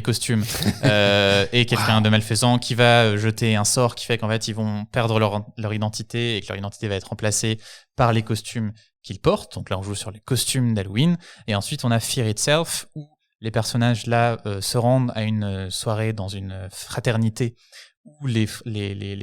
costumes, est quelqu'un de malfaisant qui va jeter un sort qui fait qu'en fait, ils vont perdre leur identité et que leur identité va être remplacée par les costumes qu'ils portent. Donc là, on joue sur les costumes d'Halloween. Et ensuite, on a Fear Itself, où les personnages là se rendent à une soirée dans une fraternité où les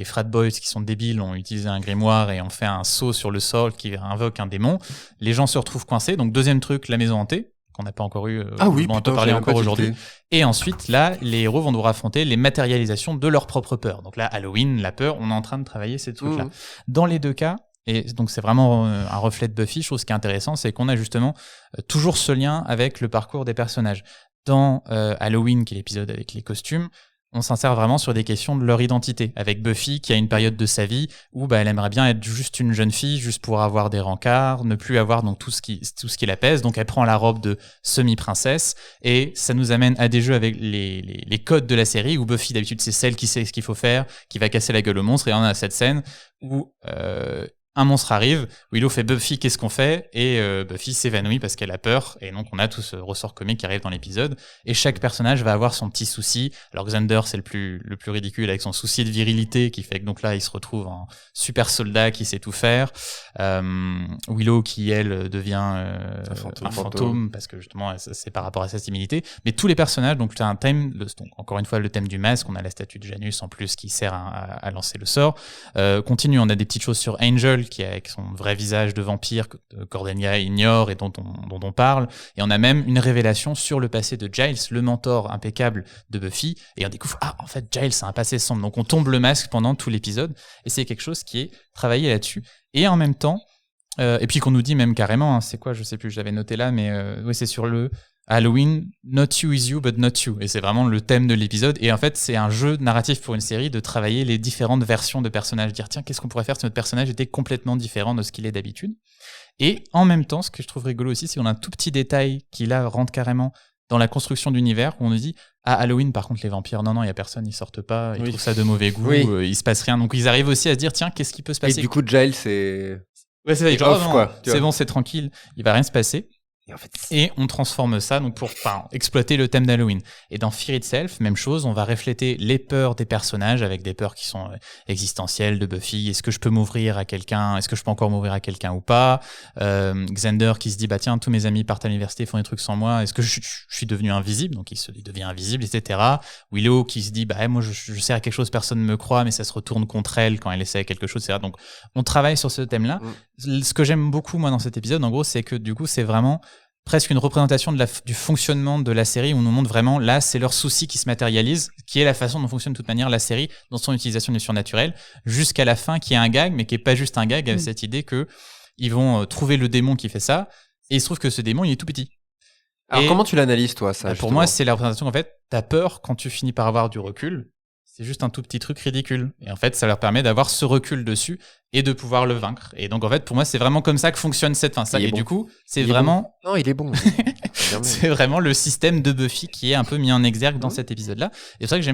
frat boys qui sont débiles ont utilisé un grimoire et ont fait un saut sur le sol qui invoque un démon. Les gens se retrouvent coincés. Donc deuxième truc, la maison hantée qu'on n'a pas encore eu, on peut parler encore aujourd'hui. Et ensuite là, les héros vont devoir affronter les matérialisations de leur propre peur. Donc là, Halloween, la peur, on est en train de travailler ces trucs-là. Dans les deux cas. Et donc c'est vraiment un reflet de Buffy. Je trouve ce qui est intéressant, c'est qu'on a justement toujours ce lien avec le parcours des personnages. Dans Halloween, qui est l'épisode avec les costumes, on s'insère vraiment sur des questions de leur identité. Avec Buffy, qui a une période de sa vie où elle aimerait bien être juste une jeune fille, juste pour avoir des rencarts, ne plus avoir donc tout ce qui la pèse. Donc elle prend la robe de semi-princesse et ça nous amène à des jeux avec les codes de la série où Buffy d'habitude c'est celle qui sait ce qu'il faut faire, qui va casser la gueule au monstre, et on a cette scène où un monstre arrive, Willow fait Buffy, qu'est-ce qu'on fait ? Et Buffy s'évanouit parce qu'elle a peur, et donc on a tout ce ressort comique qui arrive dans l'épisode, et chaque personnage va avoir son petit souci. Alors Xander, c'est le plus ridicule avec son souci de virilité, qui fait que donc là il se retrouve en super soldat qui sait tout faire. Willow qui elle devient un fantôme parce que justement c'est par rapport à sa timidité. Mais tous les personnages, donc tu as un thème, donc encore une fois le thème du masque, on a la statue de Janus en plus qui sert à lancer le sort. Continue, on a des petites choses sur Angel qui est avec son vrai visage de vampire que Cordelia ignore et dont on parle, et on a même une révélation sur le passé de Giles, le mentor impeccable de Buffy, et on découvre en fait Giles a un passé sombre, donc on tombe le masque pendant tout l'épisode, et c'est quelque chose qui est travaillé là-dessus. Et en même temps, et puis qu'on nous dit même carrément, c'est quoi, je sais plus, je l'avais noté là, mais oui, c'est sur le Halloween, not you is you, but not you. Et c'est vraiment le thème de l'épisode. Et en fait, c'est un jeu narratif pour une série de travailler les différentes versions de personnages. Dire, tiens, qu'est-ce qu'on pourrait faire si notre personnage était complètement différent de ce qu'il est d'habitude. Et en même temps, ce que je trouve rigolo aussi, c'est qu'on a un tout petit détail qui là rentre carrément dans la construction d'univers, où on nous dit, Halloween, par contre, les vampires, non, il y a personne, ils sortent pas, ils trouvent ça de mauvais goût, il se passe rien. Donc ils arrivent aussi à se dire, tiens, qu'est-ce qui peut se passer? Et du coup, Giles, c'est... Ouais, c'est ça, off, quoi. C'est bon, c'est tranquille, il va rien se passer. Et on transforme ça donc pour exploiter le thème d'Halloween. Et dans Fear Itself, même chose, on va refléter les peurs des personnages avec des peurs qui sont existentielles de Buffy. Est-ce que je peux m'ouvrir à quelqu'un ? Est-ce que je peux encore m'ouvrir à quelqu'un ou pas ? Xander qui se dit tiens, tous mes amis partent à l'université, font des trucs sans moi. Est-ce que je suis devenu invisible ? Donc il devient invisible, etc. Willow qui se dit moi je sers à quelque chose, personne ne me croit, mais ça se retourne contre elle quand elle essaie quelque chose, etc. Donc on travaille sur ce thème-là. Ce que j'aime beaucoup moi dans cet épisode, en gros, c'est que du coup c'est vraiment presque une représentation du fonctionnement de la série, où on nous montre vraiment, là, c'est leur souci qui se matérialise, qui est la façon dont fonctionne de toute manière la série dans son utilisation du surnaturel, jusqu'à la fin, qui est un gag, mais qui est pas juste un gag, avec cette idée que ils vont trouver le démon qui fait ça, et il se trouve que ce démon, il est tout petit. Alors comment tu l'analyses, toi, ça? Pour moi, c'est la représentation qu'en fait, t'as peur quand tu finis par avoir du recul. C'est juste un tout petit truc ridicule. Et en fait, ça leur permet d'avoir ce recul dessus et de pouvoir le vaincre. Et donc, en fait, pour moi, c'est vraiment comme ça que fonctionne cette fin. Et du coup, c'est vraiment... Bon. Non, il est bon. C'est vraiment le système de Buffy qui est un peu mis en exergue dans cet épisode-là. Et c'est vrai que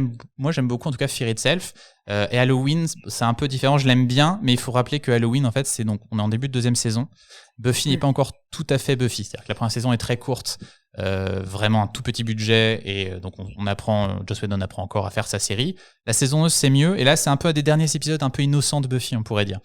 j'aime beaucoup, en tout cas, Fear Itself. Et Halloween, c'est un peu différent. Je l'aime bien, mais il faut rappeler que Halloween, en fait, on est en début de 2e saison. Buffy n'est pas encore tout à fait Buffy. C'est-à-dire que la première saison est très courte. Vraiment un tout petit budget, et donc Joss Whedon apprend encore à faire sa série. La saison 2 c'est mieux, et là c'est un peu à des derniers épisodes un peu innocents de Buffy, on pourrait dire.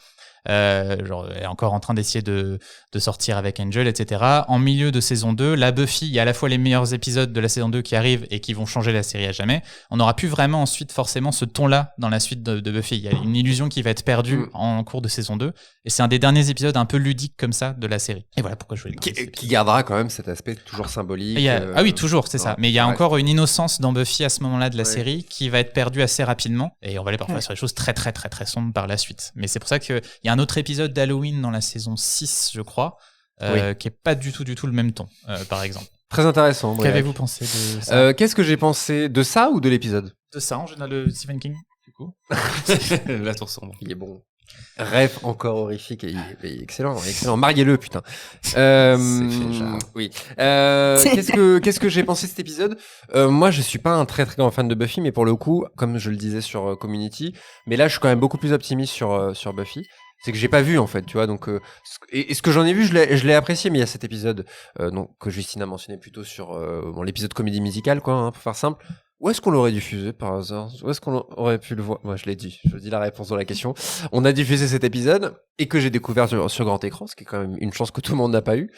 genre elle est encore en train d'essayer de sortir avec Angel, etc. En milieu de saison 2, la Buffy, il y a à la fois les meilleurs épisodes de la saison 2 qui arrivent et qui vont changer la série à jamais. On n'aura plus vraiment ensuite forcément ce ton-là dans la suite de Buffy. Il y a une illusion qui va être perdue en cours de saison 2 et c'est un des derniers épisodes un peu ludiques comme ça de la série. Et voilà pourquoi je voulais qui gardera quand même cet aspect toujours symbolique. Ah oui, toujours, c'est ça. Mais il y a encore une innocence dans Buffy à ce moment-là de la Ouais. série qui va être perdue assez rapidement et on va aller parfois sur des choses très très très très sombres par la suite. Mais c'est pour ça qu'il y a un autre épisode d'Halloween dans la saison 6, je crois, qui est pas du tout le même ton, par exemple. Très intéressant. Briac. Qu'avez-vous pensé de ça Qu'est-ce que j'ai pensé de ça ou de l'épisode? De ça, en général, le Stephen King, du coup. La tour sombre. Il est bon. Rêve encore horrifique et il est excellent, excellent. Mariez-le, putain. Oui. Qu'est-ce que j'ai pensé de cet épisode? Moi, je suis pas un très très grand fan de Buffy, mais pour le coup, comme je le disais sur Community, mais là, je suis quand même beaucoup plus optimiste sur Buffy. C'est que j'ai pas vu en fait, tu vois. Donc, et ce que j'en ai vu, je l'ai apprécié. Mais il y a cet épisode donc que Justine a mentionné plutôt sur l'épisode comédie musicale, quoi, hein, pour faire simple. Où est-ce qu'on l'aurait diffusé par hasard? Où est-ce qu'on aurait pu le voir? Moi, je l'ai dit. Je dis la réponse dans la question. On a diffusé cet épisode et que j'ai découvert sur grand écran, ce qui est quand même une chance que tout le monde n'a pas eu.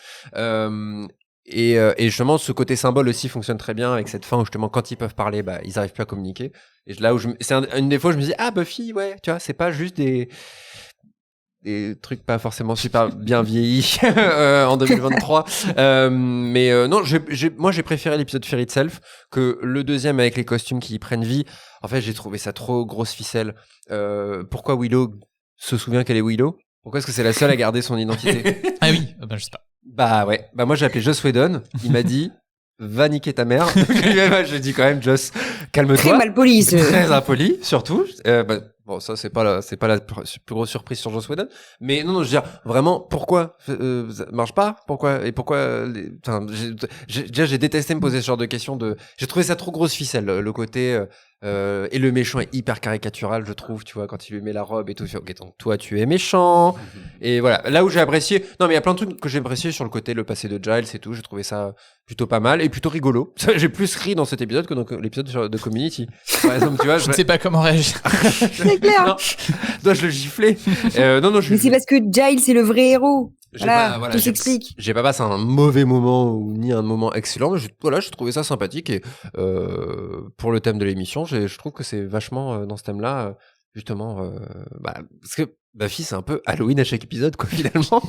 Et justement, ce côté symbole aussi fonctionne très bien avec cette fin où justement, quand ils peuvent parler, bah, ils arrivent plus à communiquer. Et là où c'est une des fois, je me dis, ah, Buffy, ouais, tu vois, c'est pas juste des trucs pas forcément super bien vieillis en 2023 non, moi j'ai préféré l'épisode Fear Itself que le deuxième avec les costumes qui y prennent vie. En fait, j'ai trouvé ça trop grosse ficelle. Pourquoi Willow se souvient qu'elle est Willow? Pourquoi est-ce que c'est la seule à garder son identité? Ah oui, bah, je sais pas. Bah ouais, bah moi j'ai appelé Joss Whedon, il m'a dit va niquer ta mère. Je dis quand même Joss, calme-toi. Très mal poli, Très impoli surtout. Bon, ça c'est pas la plus grosse surprise sur Joss Whedon, mais non, je veux dire vraiment pourquoi ça marche pas, pourquoi déjà j'ai détesté me poser ce genre de questions j'ai trouvé ça trop grosse ficelle, le côté et le méchant est hyper caricatural, je trouve, tu vois, quand il lui met la robe et tout. Ok, donc toi tu es méchant. Et voilà, là où j'ai apprécié, non mais il y a plein de trucs que j'ai apprécié sur le côté le passé de Giles et tout, j'ai trouvé ça plutôt pas mal et plutôt rigolo. J'ai plus ri dans cet épisode que dans l'épisode de Community. Par exemple, tu vois, je ne sais pas comment réagir. C'est clair. Dois-je le gifler? Non, mais c'est parce que Giles c'est le vrai héros. Voilà, tout s'explique. J'ai pas passé un mauvais moment ou ni un moment excellent, mais j'ai trouvé ça sympathique et pour le thème de l'émission, je trouve que c'est vachement dans ce thème-là justement parce que Buffy c'est un peu Halloween à chaque épisode quoi finalement.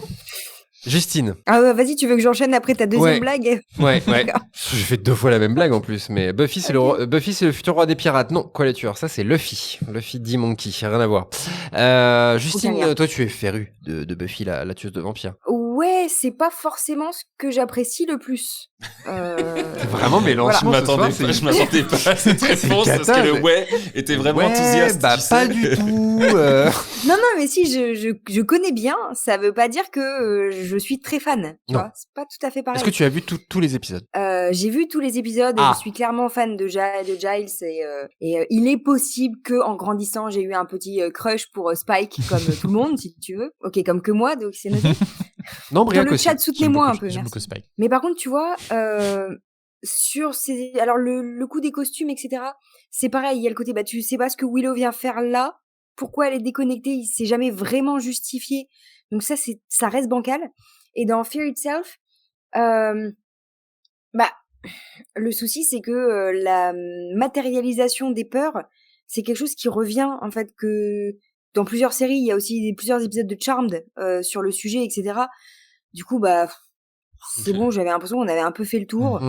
Justine. Ah ouais, vas-y, tu veux que j'enchaîne après ta deuxième blague? Ouais. J'ai fait 2 fois la même blague en plus, mais Buffy c'est le futur roi des pirates. Non, quoi les tueurs? Ça c'est Luffy D-Monkey, rien à voir. Justine, toi tu es féru de Buffy la tueuse de vampires. Ouais, c'est pas forcément ce que j'apprécie le plus. Vraiment mélanchement. Voilà. Je m'attendais pas à cette réponse parce que le ouais était vraiment enthousiaste. Bah pas du tout. Non, mais si je connais bien, ça veut pas dire que je suis très fan. Tu vois, c'est pas tout à fait pareil. Est-ce que tu as vu tous les épisodes? J'ai vu tous les épisodes. Je suis clairement fan de Giles et il est possible que en grandissant j'ai eu un petit crush pour Spike comme tout le monde si tu veux. Ok, comme que moi, donc c'est noté. Non, Briac dans le aussi. chat, soutenez-moi un peu. J'aime Merci. beaucoup Spike. Mais par contre, tu vois, sur alors le coup des costumes, etc. C'est pareil. Il y a le côté, tu sais pas ce que Willow vient faire là. Pourquoi elle est déconnectée? Il s'est jamais vraiment justifié. Donc ça reste bancal. Et dans Fear Itself, le souci c'est que la matérialisation des peurs, c'est quelque chose qui revient en fait que dans plusieurs séries. Il y a aussi plusieurs épisodes de Charmed sur le sujet, etc. Du coup, c'est bon, j'avais l'impression qu'on avait un peu fait le tour.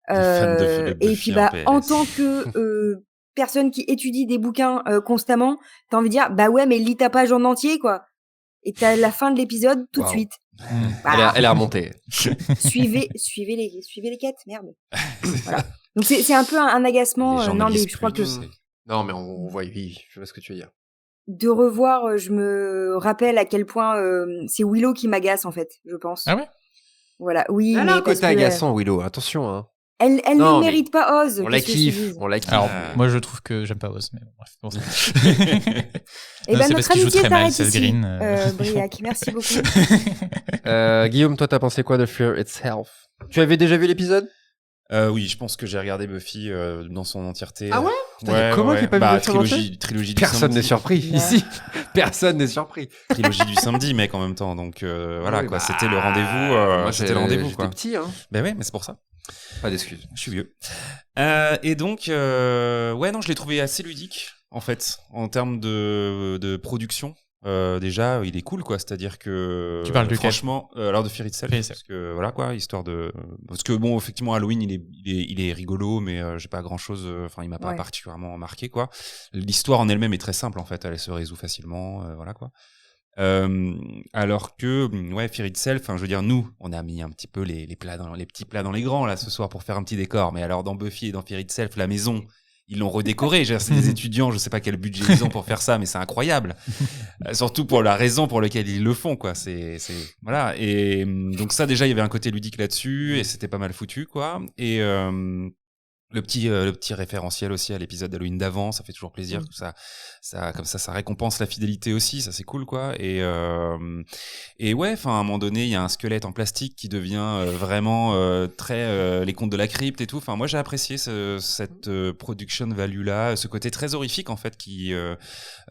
Et puis, en tant que personne qui étudie des bouquins constamment, t'as envie de dire, ouais, mais lis ta page en entier, quoi. Et t'as la fin de l'épisode tout de suite. Elle est remontée. Suivez les quêtes, merde. Voilà. Donc c'est un peu un agacement. Non, mais je crois que. Non, mais on voit, oui, je vois ce que tu veux dire. De revoir, je me rappelle à quel point c'est Willow qui m'agace en fait, je pense. Ah ouais? Voilà, oui. Elle mais a un parce côté que, agaçant, Willow, attention, hein. Elle ne mérite pas Oz. On la kiffe. Alors, moi, je trouve que j'aime pas Oz, mais bon, bref. Bon, et c'est parce notre qu'il joue amitié très mal, s'arrête Seth ici. Green. Briac, merci beaucoup. Guillaume, toi, t'as pensé quoi de Fear Itself? Tu avais déjà vu l'épisode? Oui, je pense que j'ai regardé Buffy dans son entièreté. Ah ouais? Putain, comment j'ai pas vu Buffy en entier trilogie du Personne samedi. n'est surpris ici. Personne n'est surpris. Trilogie du samedi, mec, en même temps. Donc voilà, Oui, quoi. bah, C'était le rendez-vous. moi, C'était le rendez-vous, j'étais quoi. petit, hein. Ben ouais, mais c'est pour ça. Pas d'excuses. Je suis vieux. Et donc, ouais, non, je l'ai trouvé assez ludique, en fait, en termes de production. Déjà, il est cool, quoi. C'est-à-dire que. Tu parles duquel ? Franchement, alors de Fear Itself. Parce que, voilà, quoi, histoire de. Parce que, bon, effectivement, Halloween, il est rigolo, mais j'ai pas grand-chose. Enfin, il m'a pas particulièrement marqué, quoi. L'histoire en elle-même est très simple, en fait. Elle se résout facilement, voilà, quoi. Alors que ouais, Fear Itself, enfin je veux dire, nous on a mis un petit peu les petits plats dans les grands là ce soir pour faire un petit décor, mais alors dans Buffy et dans Fear Itself, la maison ils l'ont redécoré. C'est des étudiants, je sais pas quel budget ils ont pour faire ça, mais c'est incroyable. Surtout pour la raison pour laquelle ils le font, quoi. C'est voilà. Et donc ça déjà il y avait un côté ludique là-dessus et c'était pas mal foutu, quoi. Et le petit référentiel aussi à l'épisode d'Halloween d'avant, ça fait toujours plaisir. Ça comme ça récompense la fidélité aussi, ça c'est cool, quoi. Et ouais, enfin à un moment donné, il y a un squelette en plastique qui devient vraiment très les contes de la crypte et tout. Enfin moi j'ai apprécié cette production value là, ce côté très horrifique en fait qui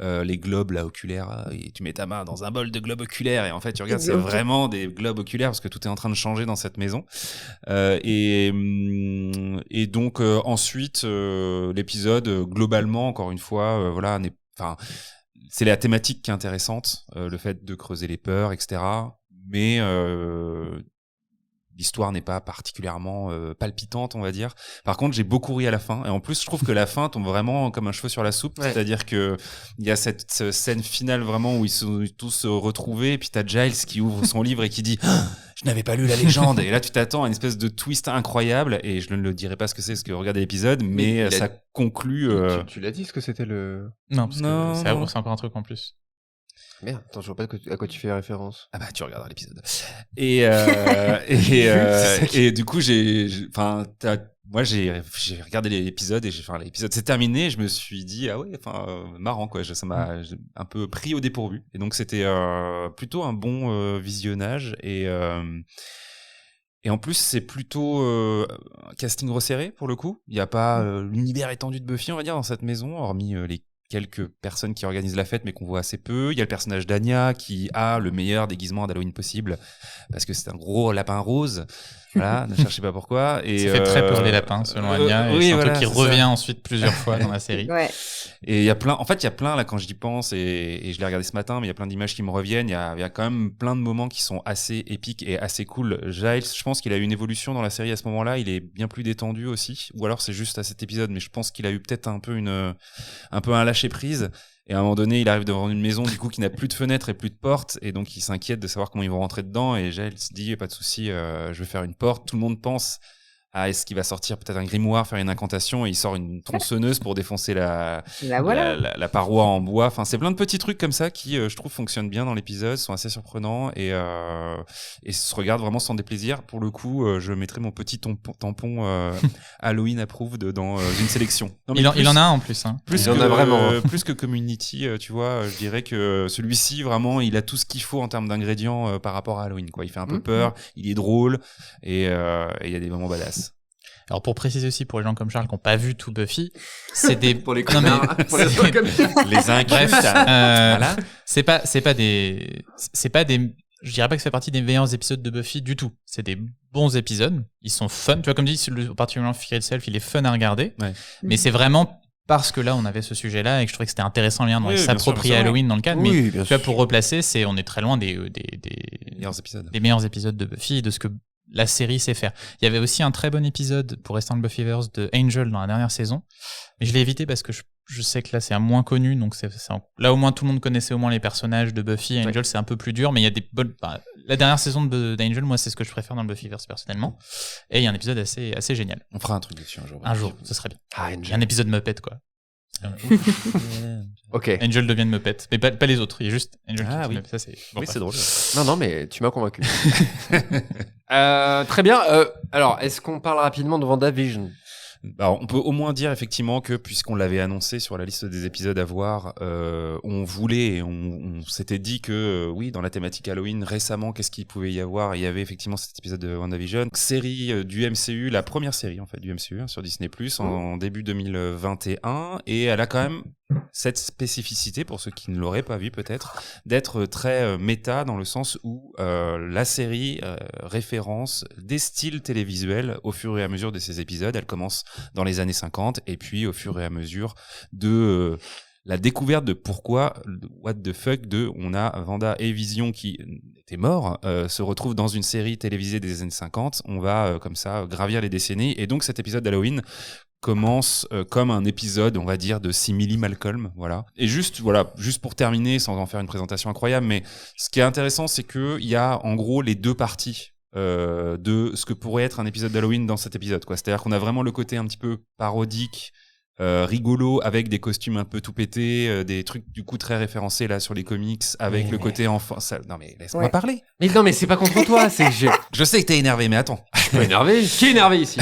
les globes là oculaires, et tu mets ta main dans un bol de globes oculaires et en fait tu regardes, c'est vraiment des globes oculaires parce que tout est en train de changer dans cette maison. Et donc ensuite l'épisode globalement encore une fois voilà enfin c'est la thématique qui est intéressante, le fait de creuser les peurs, etc. Mais l'histoire n'est pas particulièrement palpitante, on va dire. Par contre, j'ai beaucoup ri à la fin. Et en plus, je trouve que la fin tombe vraiment comme un cheveu sur la soupe. Ouais. C'est-à-dire que il y a cette scène finale vraiment où ils sont tous retrouvés. Et puis t'as Giles qui ouvre son livre et qui dit « Je n'avais pas lu la légende ». Et là, tu t'attends à une espèce de twist incroyable. Et je ne le dirai pas ce que c'est, parce que regardez l'épisode, mais ça conclut... Tu l'as dit ce que c'était le... Non, parce que c'est encore un truc en plus. Merde, attends, je vois pas à quoi tu fais référence. Ah bah tu regarderas l'épisode. Et du coup j'ai regardé l'épisode et l'épisode s'est terminé. Et je me suis dit ah ouais, marrant quoi. Ça m'a un peu pris au dépourvu. Et donc c'était plutôt un bon visionnage et en plus, c'est plutôt casting resserré pour le coup. Il n'y a pas l'univers étendu de Buffy, on va dire, dans cette maison, hormis les quelques personnes qui organisent la fête mais qu'on voit assez peu. Il y a le personnage d'Anya qui a le meilleur déguisement d'Halloween possible parce que c'est un gros lapin rose. Voilà, ne cherchez pas pourquoi. Et ça fait très peur les lapins selon Anya. Et c'est un truc qui revient ensuite plusieurs fois dans la série. Ouais. Et il y a plein là quand j'y pense et je l'ai regardé ce matin, mais il y a plein d'images qui me reviennent. Il y a quand même plein de moments qui sont assez épiques et assez cool. Giles, je pense qu'il a eu une évolution dans la série à ce moment-là. Il est bien plus détendu aussi, ou alors c'est juste à cet épisode, mais je pense qu'il a eu peut-être un peu un lâcher prise. Et à un moment donné, il arrive devant une maison du coup qui n'a plus de fenêtres et plus de portes, et donc il s'inquiète de savoir comment ils vont rentrer dedans. Et Giles se dit pas de souci, je vais faire une porte. Tout le monde pense à est-ce qu'il va sortir peut-être un grimoire, faire une incantation, et il sort une tronçonneuse pour défoncer la paroi en bois. Enfin, c'est plein de petits trucs comme ça qui, je trouve, fonctionnent bien dans l'épisode, sont assez surprenants et se regardent vraiment sans déplaisir. Pour le coup, je mettrai mon petit tampon Halloween approved dans une sélection. Non, mais il en a un en plus. Hein. Il en a vraiment. Plus que Community, tu vois, je dirais que celui-ci, vraiment, il a tout ce qu'il faut en termes d'ingrédients par rapport à Halloween, quoi. Il fait un peu peur, il est drôle et il y a des moments badass. Alors pour préciser aussi pour les gens comme Charles qui n'ont pas vu tout Buffy, c'est des pour les connards, pour les incultes. Bref, voilà. C'est pas des, je dirais pas que ça fait partie des meilleurs épisodes de Buffy du tout. C'est des bons épisodes, ils sont fun. Tu vois, comme dit, particulièrement Fear Itself, il est fun à regarder. Ouais. Mais c'est vraiment parce que là on avait ce sujet-là et que je trouvais que c'était intéressant de s'approprier Halloween dans le cadre. Oui, mais tu vois, pour replacer, on est très loin des meilleurs épisodes de Buffy, de ce que la série sait faire. Il y avait aussi un très bon épisode, pour rester dans le Buffyverse, de Angel dans la dernière saison, mais je l'ai évité parce que je sais que là c'est un moins connu, donc là au moins tout le monde connaissait au moins les personnages de Buffy. Angel c'est un peu plus dur, mais il y a des bonnes... la dernière saison d'Angel, moi c'est ce que je préfère dans le Buffyverse personnellement, et il y a un épisode assez génial. On fera un truc dessus un jour. Un jour, ce serait bien. Il y a un épisode Muppet quoi. Ok. Angel devient Muppet, mais pas les autres. Il y a juste Angel qui oui. ça c'est. Bon, oui, c'est drôle. Non, mais tu m'as convaincu. Très bien. Alors, est-ce qu'on parle rapidement de WandaVision ? Alors, on peut au moins dire effectivement que puisqu'on l'avait annoncé sur la liste des épisodes à voir, on voulait, on s'était dit que oui, dans la thématique Halloween, récemment, qu'est-ce qu'il pouvait y avoir? Il y avait effectivement cet épisode de WandaVision, série du MCU, la première série en fait du MCU sur Disney+ en début 2021, et elle a quand même cette spécificité, pour ceux qui ne l'auraient pas vu peut-être, d'être très méta dans le sens où la série référence des styles télévisuels au fur et à mesure de ses épisodes. Elle commence dans les années 50 et puis au fur et à mesure de la découverte de pourquoi what the fuck on a Wanda et Vision qui étaient morts se retrouvent dans une série télévisée des années 50. On va comme ça gravir les décennies, et donc cet épisode d'Halloween commence comme un épisode, on va dire, de simili Malcolm, voilà. Et juste pour terminer, sans en faire une présentation incroyable, mais ce qui est intéressant, c'est que il y a en gros les deux parties de ce que pourrait être un épisode d'Halloween dans cet épisode, quoi. C'est-à-dire qu'on a vraiment le côté un petit peu parodique, rigolo, avec des costumes un peu tout pétés, des trucs du coup très référencés là sur les comics, avec le côté enfant. Non mais laisse-moi parler. Mais non, mais c'est pas contre toi, c'est que je sais que t'es énervé, mais attends. Je suis énervé. Qui est énervé ici?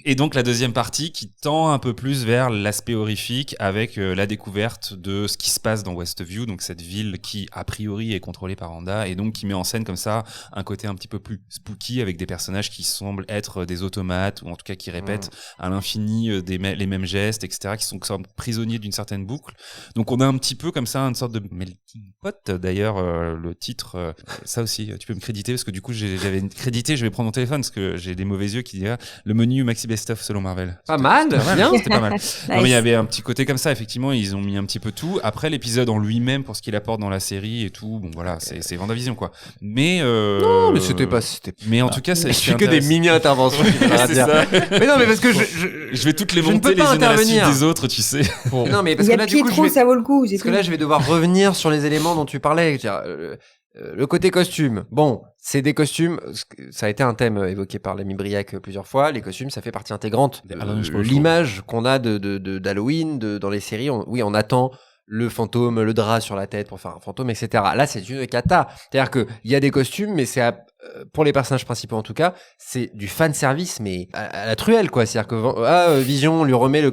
Et donc la deuxième partie qui tend un peu plus vers l'aspect horrifique, avec la découverte de ce qui se passe dans Westview, donc cette ville qui a priori est contrôlée par Wanda, et donc qui met en scène comme ça un côté un petit peu plus spooky, avec des personnages qui semblent être des automates, ou en tout cas qui répètent à l'infini les mêmes gestes, etc., qui sont prisonniers d'une certaine boucle. Donc on a un petit peu comme ça une sorte de melting pot. D'ailleurs le titre, ça aussi tu peux me créditer, parce que du coup j'avais crédité, je vais prendre mon téléphone parce que j'ai des mauvais yeux, qui dit le menu Maxi Best of selon Marvel. Pas mal, bien. C'était pas mal. Nice. Non, mais il y avait un petit côté comme ça, effectivement, ils ont mis un petit peu tout. Après l'épisode en lui-même, pour ce qu'il apporte dans la série et tout, bon voilà, c'est WandaVision quoi. Mais non, mais c'était pas. Mais en tout cas, je fais que des mini interventions. C'est ça. Mais non, mais parce que je vais toutes les monter les unes à la suite des autres, tu sais. Non, mais parce que là, du coup, ça vaut le coup. Parce que là, je vais devoir revenir sur les éléments dont tu parlais. Le côté costume. Bon, c'est des costumes. Ça a été un thème évoqué par l'ami Briac plusieurs fois. Les costumes, ça fait partie intégrante. L'image qu'on a d'Halloween, dans les séries. On attend le fantôme, le drap sur la tête pour faire un fantôme, etc. Là, c'est une cata. C'est-à-dire que il y a des costumes, mais c'est pour les personnages principaux en tout cas, c'est du fan service, mais à la truelle, quoi. C'est-à-dire que Vision lui remet le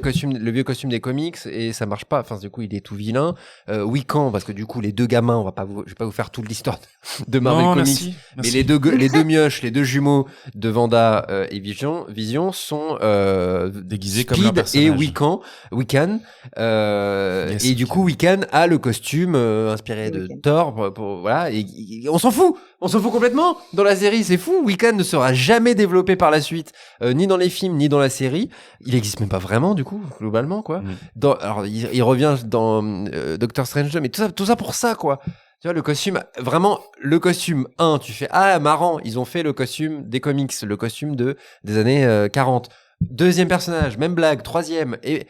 vieux costume des comics et ça marche pas. Enfin, du coup, il est tout vilain. Wiccan, parce que du coup, les deux gamins, je vais pas vous faire toute l'histoire de Marvel Comics, mais les deux mioches, les deux jumeaux de Wanda et Vision sont déguisés Speed comme leur personnage. Et Wiccan. Et du coup, Wiccan a le costume inspiré de Thor. Voilà, et on s'en fout. On s'en fout complètement. Dans la série, c'est fou. Wiccan ne sera jamais développé par la suite, ni dans les films, ni dans la série. Il existe même pas vraiment, du coup, globalement, quoi. Alors, il revient dans Doctor Strange 2, mais tout ça pour ça, quoi. Tu vois, le costume, vraiment, le costume 1, tu fais, marrant, ils ont fait le costume des comics, le costume des années 40. Deuxième personnage, même blague. Troisième, et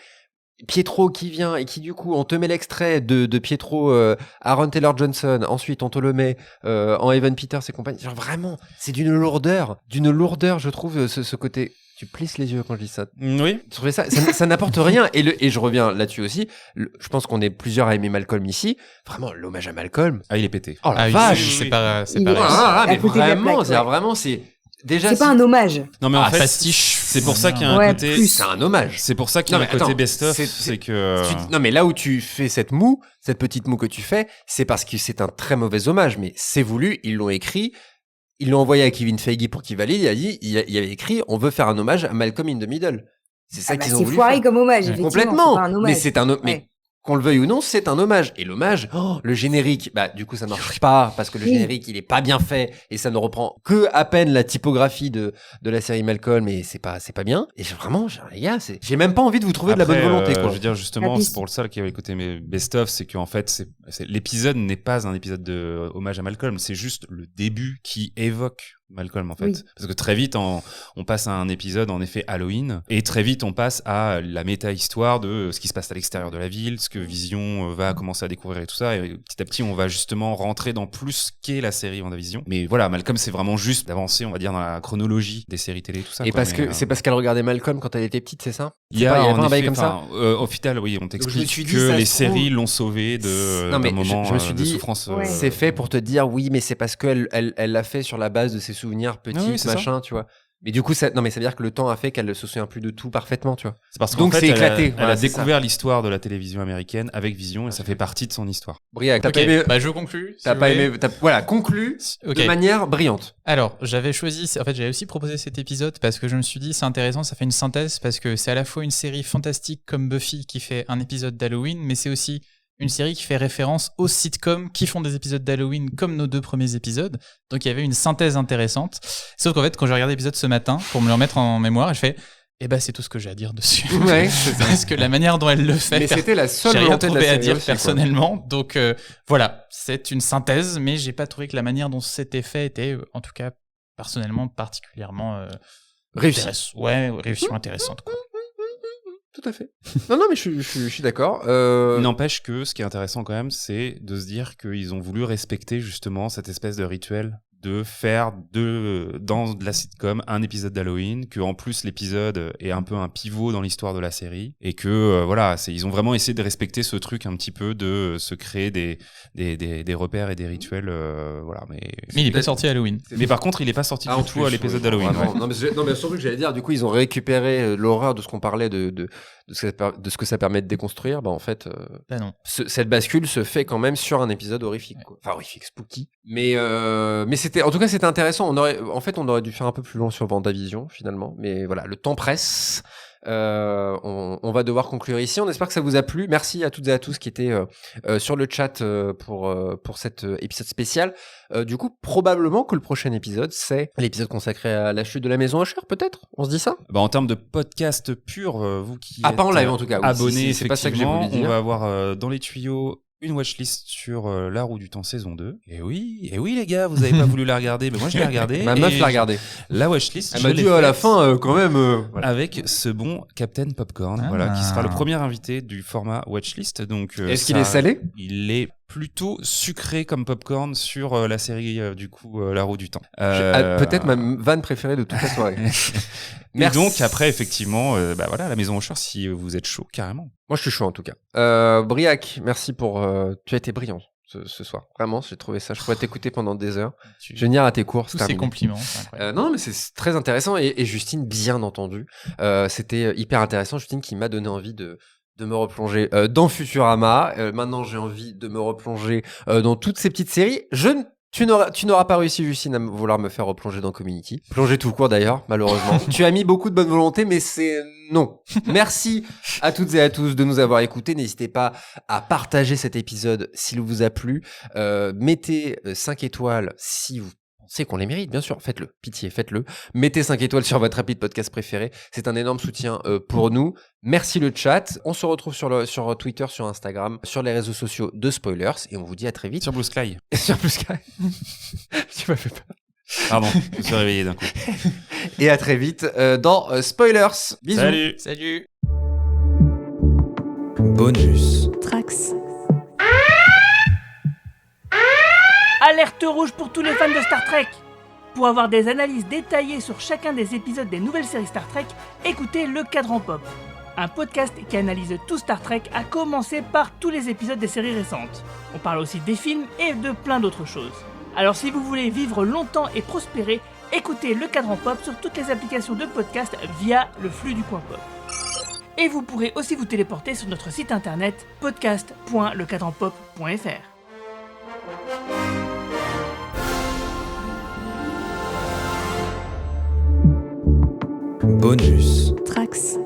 Pietro qui vient et qui du coup on te met l'extrait de Pietro Aaron Taylor Johnson, ensuite on te le met en Evan Peters et compagnie, genre vraiment c'est d'une lourdeur je trouve ce côté. Tu plisses les yeux quand je dis ça. Oui. Je trouvais ça n'apporte rien, et je reviens là-dessus aussi, je pense qu'on est plusieurs à aimer Malcolm ici, vraiment l'hommage à Malcolm, il est pété. Oh la vache, c'est pas mais vraiment c'est vraiment déjà, c'est pas un hommage. Non mais en fait, pastiche. C'est pour ça qu'il y a un côté. C'est un hommage. C'est pour ça qu'il y a un côté best-of. C'est que. Non mais là où tu fais cette petite moue que tu fais, c'est parce que c'est un très mauvais hommage, mais c'est voulu. Ils l'ont écrit, ils l'ont envoyé à Kevin Feige pour qu'il valide. Il avait écrit, on veut faire un hommage à Malcolm in the Middle. C'est ça qu'ils ont voulu. C'est foiré comme hommage, effectivement. Complètement. C'est pas un hommage. Mais c'est un mais qu'on le veuille ou non, c'est un hommage. Et l'hommage, le générique, du coup, ça marche pas parce que le générique, il est pas bien fait et ça ne reprend que à peine la typographie de la série Malcolm, et c'est pas bien. Et vraiment, les gars, j'ai même pas envie de vous trouver de la bonne volonté, quoi. Je veux dire, justement, c'est pour ça qu'il y avait écouté mes best-of, c'est qu'en fait, l'épisode n'est pas un épisode de hommage à Malcolm, c'est juste le début qui évoque Malcolm, en fait. Oui. Parce que très vite, on passe à un épisode, en effet, Halloween, et très vite, on passe à la méta-histoire de ce qui se passe à l'extérieur de la ville, ce que Vision va commencer à découvrir et tout ça, et petit à petit, on va justement rentrer dans plus qu'est la série WandaVision. Mais voilà, Malcolm, c'est vraiment juste d'avancer, on va dire, dans la chronologie des séries télé et tout ça. Et c'est parce qu'elle regardait Malcolm quand elle était petite, c'est ça? Il y a un bail comme ça. Au final, oui, on t'explique que les séries l'ont sauvée d'un moment de souffrance. C'est fait pour te dire, oui, mais c'est parce qu'elle l'a fait sur la base de ses souvenirs petits, machin, tu vois. Mais du coup, ça veut dire que le temps a fait qu'elle se souvient plus de tout parfaitement, tu vois. C'est parce Donc, qu'en fait, c'est éclaté. elle Voilà, a c'est découvert l'histoire de la télévision américaine avec Vision et ça fait partie de son histoire. Briac, t'as Ok, pas aimé, je conclue. t'as pas aimé, voilà, conclu Ok. de manière brillante. Alors, j'avais aussi proposé cet épisode parce que je me suis dit, c'est intéressant, ça fait une synthèse parce que c'est à la fois une série fantastique comme Buffy qui fait un épisode d'Halloween, mais c'est aussi une série qui fait référence aux sitcoms qui font des épisodes d'Halloween comme nos 2 premiers épisodes. Donc il y avait une synthèse intéressante. Sauf qu'en fait, quand j'ai regardé l'épisode ce matin, pour me le remettre en mémoire, je fais, c'est tout ce que j'ai à dire dessus. Ouais, c'est ça. Parce que la manière dont elle le fait, Mais c'était la seule j'ai rien volonté de la trouvé à série dire aussi, quoi. personnellement. Donc voilà, c'est une synthèse, mais j'ai pas trouvé que la manière dont c'était fait était, en tout cas, personnellement, particulièrement Réussi. Réussi ou intéressante, quoi. Tout à fait. Non, mais je suis d'accord. Il n'empêche que ce qui est intéressant quand même, c'est de se dire qu'ils ont voulu respecter justement cette espèce de rituel de faire dans de la sitcom un épisode d'Halloween, que en plus l'épisode est un peu un pivot dans l'histoire de la série et que ils ont vraiment essayé de respecter ce truc un petit peu de se créer des repères et des rituels mais il est pas sorti à Halloween. Mais par contre, il est pas sorti du tout à l'épisode d'Halloween. Ouais. Non, mais surtout que j'allais dire, du coup, ils ont récupéré l'horreur de ce qu'on parlait de ce que ça permet de déconstruire. En fait, non. cette bascule se fait quand même sur un épisode horrifique, quoi. Enfin, horrifique, spooky. Mais en tout cas, c'était intéressant. On aurait dû faire un peu plus long sur WandaVision, finalement. Mais voilà, le temps presse. On va devoir conclure ici. On espère que ça vous a plu. Merci à toutes et à tous qui étaient sur le chat pour cet épisode spécial. Du coup, probablement que le prochain épisode, c'est l'épisode consacré à la chute de la maison Usher, peut-être. On se dit ça. En termes de podcast pur, vous qui pas êtes en live en tout cas. Oui, abonnés, c'est pas ça que j'ai voulu dire. On va avoir dans les tuyaux une watchlist sur La Roue du Temps saison 2. Et oui les gars, vous avez pas voulu la regarder, mais moi je l'ai regardée. Ma meuf l'a regardée. La watchlist. Elle m'a dit à la fin quand même. Voilà. Avec ce bon Captain Popcorn, qui sera le premier invité du format watchlist. Donc est-ce qu'il est salé ? Il est plutôt sucré comme popcorn sur la série La Roue du Temps. Peut-être ma vanne préférée de toute la soirée. Et donc après effectivement la maison Usher si vous êtes chaud carrément. Moi je suis chaud en tout cas. Briac, merci pour tu as été brillant ce soir. Vraiment, j'ai trouvé ça, je pourrais t'écouter pendant des heures. Je vais venir à tes cours, tous ces compliments. Non mais c'est très intéressant et Justine bien entendu. C'était hyper intéressant, Justine qui m'a donné envie de me replonger dans Futurama. Maintenant, j'ai envie de me replonger dans toutes ces petites séries. Tu n'auras pas réussi, Justine, à vouloir me faire replonger dans Community. Plonger tout court d'ailleurs, malheureusement. Tu as mis beaucoup de bonne volonté, mais c'est non. Merci à toutes et à tous de nous avoir écoutés. N'hésitez pas à partager cet épisode s'il vous a plu. Mettez 5 étoiles si vous pensez qu'on les mérite, bien sûr. Faites-le. Pitié, faites-le. Mettez 5 étoiles sur votre appli de podcast préféré. C'est un énorme soutien pour nous. Merci le chat. On se retrouve sur Twitter, sur Instagram, sur les réseaux sociaux de Spoilers. Et on vous dit à très vite. Sur Blue Sky. Sur Blue Sky. Tu m'as fait peur. Pardon, je me suis réveillé d'un coup. Et à très vite dans Spoilers. Bisous. Salut. Bonus. Trax. Alerte rouge pour tous les fans de Star Trek. Pour avoir des analyses détaillées sur chacun des épisodes des nouvelles séries Star Trek, écoutez Le Cadran Pop, un podcast qui analyse tout Star Trek, à commencer par tous les épisodes des séries récentes. On parle aussi des films et de plein d'autres choses. Alors si vous voulez vivre longtemps et prospérer, écoutez Le Cadran Pop sur toutes les applications de podcast via le flux du coin pop. Et vous pourrez aussi vous téléporter sur notre site internet podcast.lecadranpop.fr. Bonus. Trax.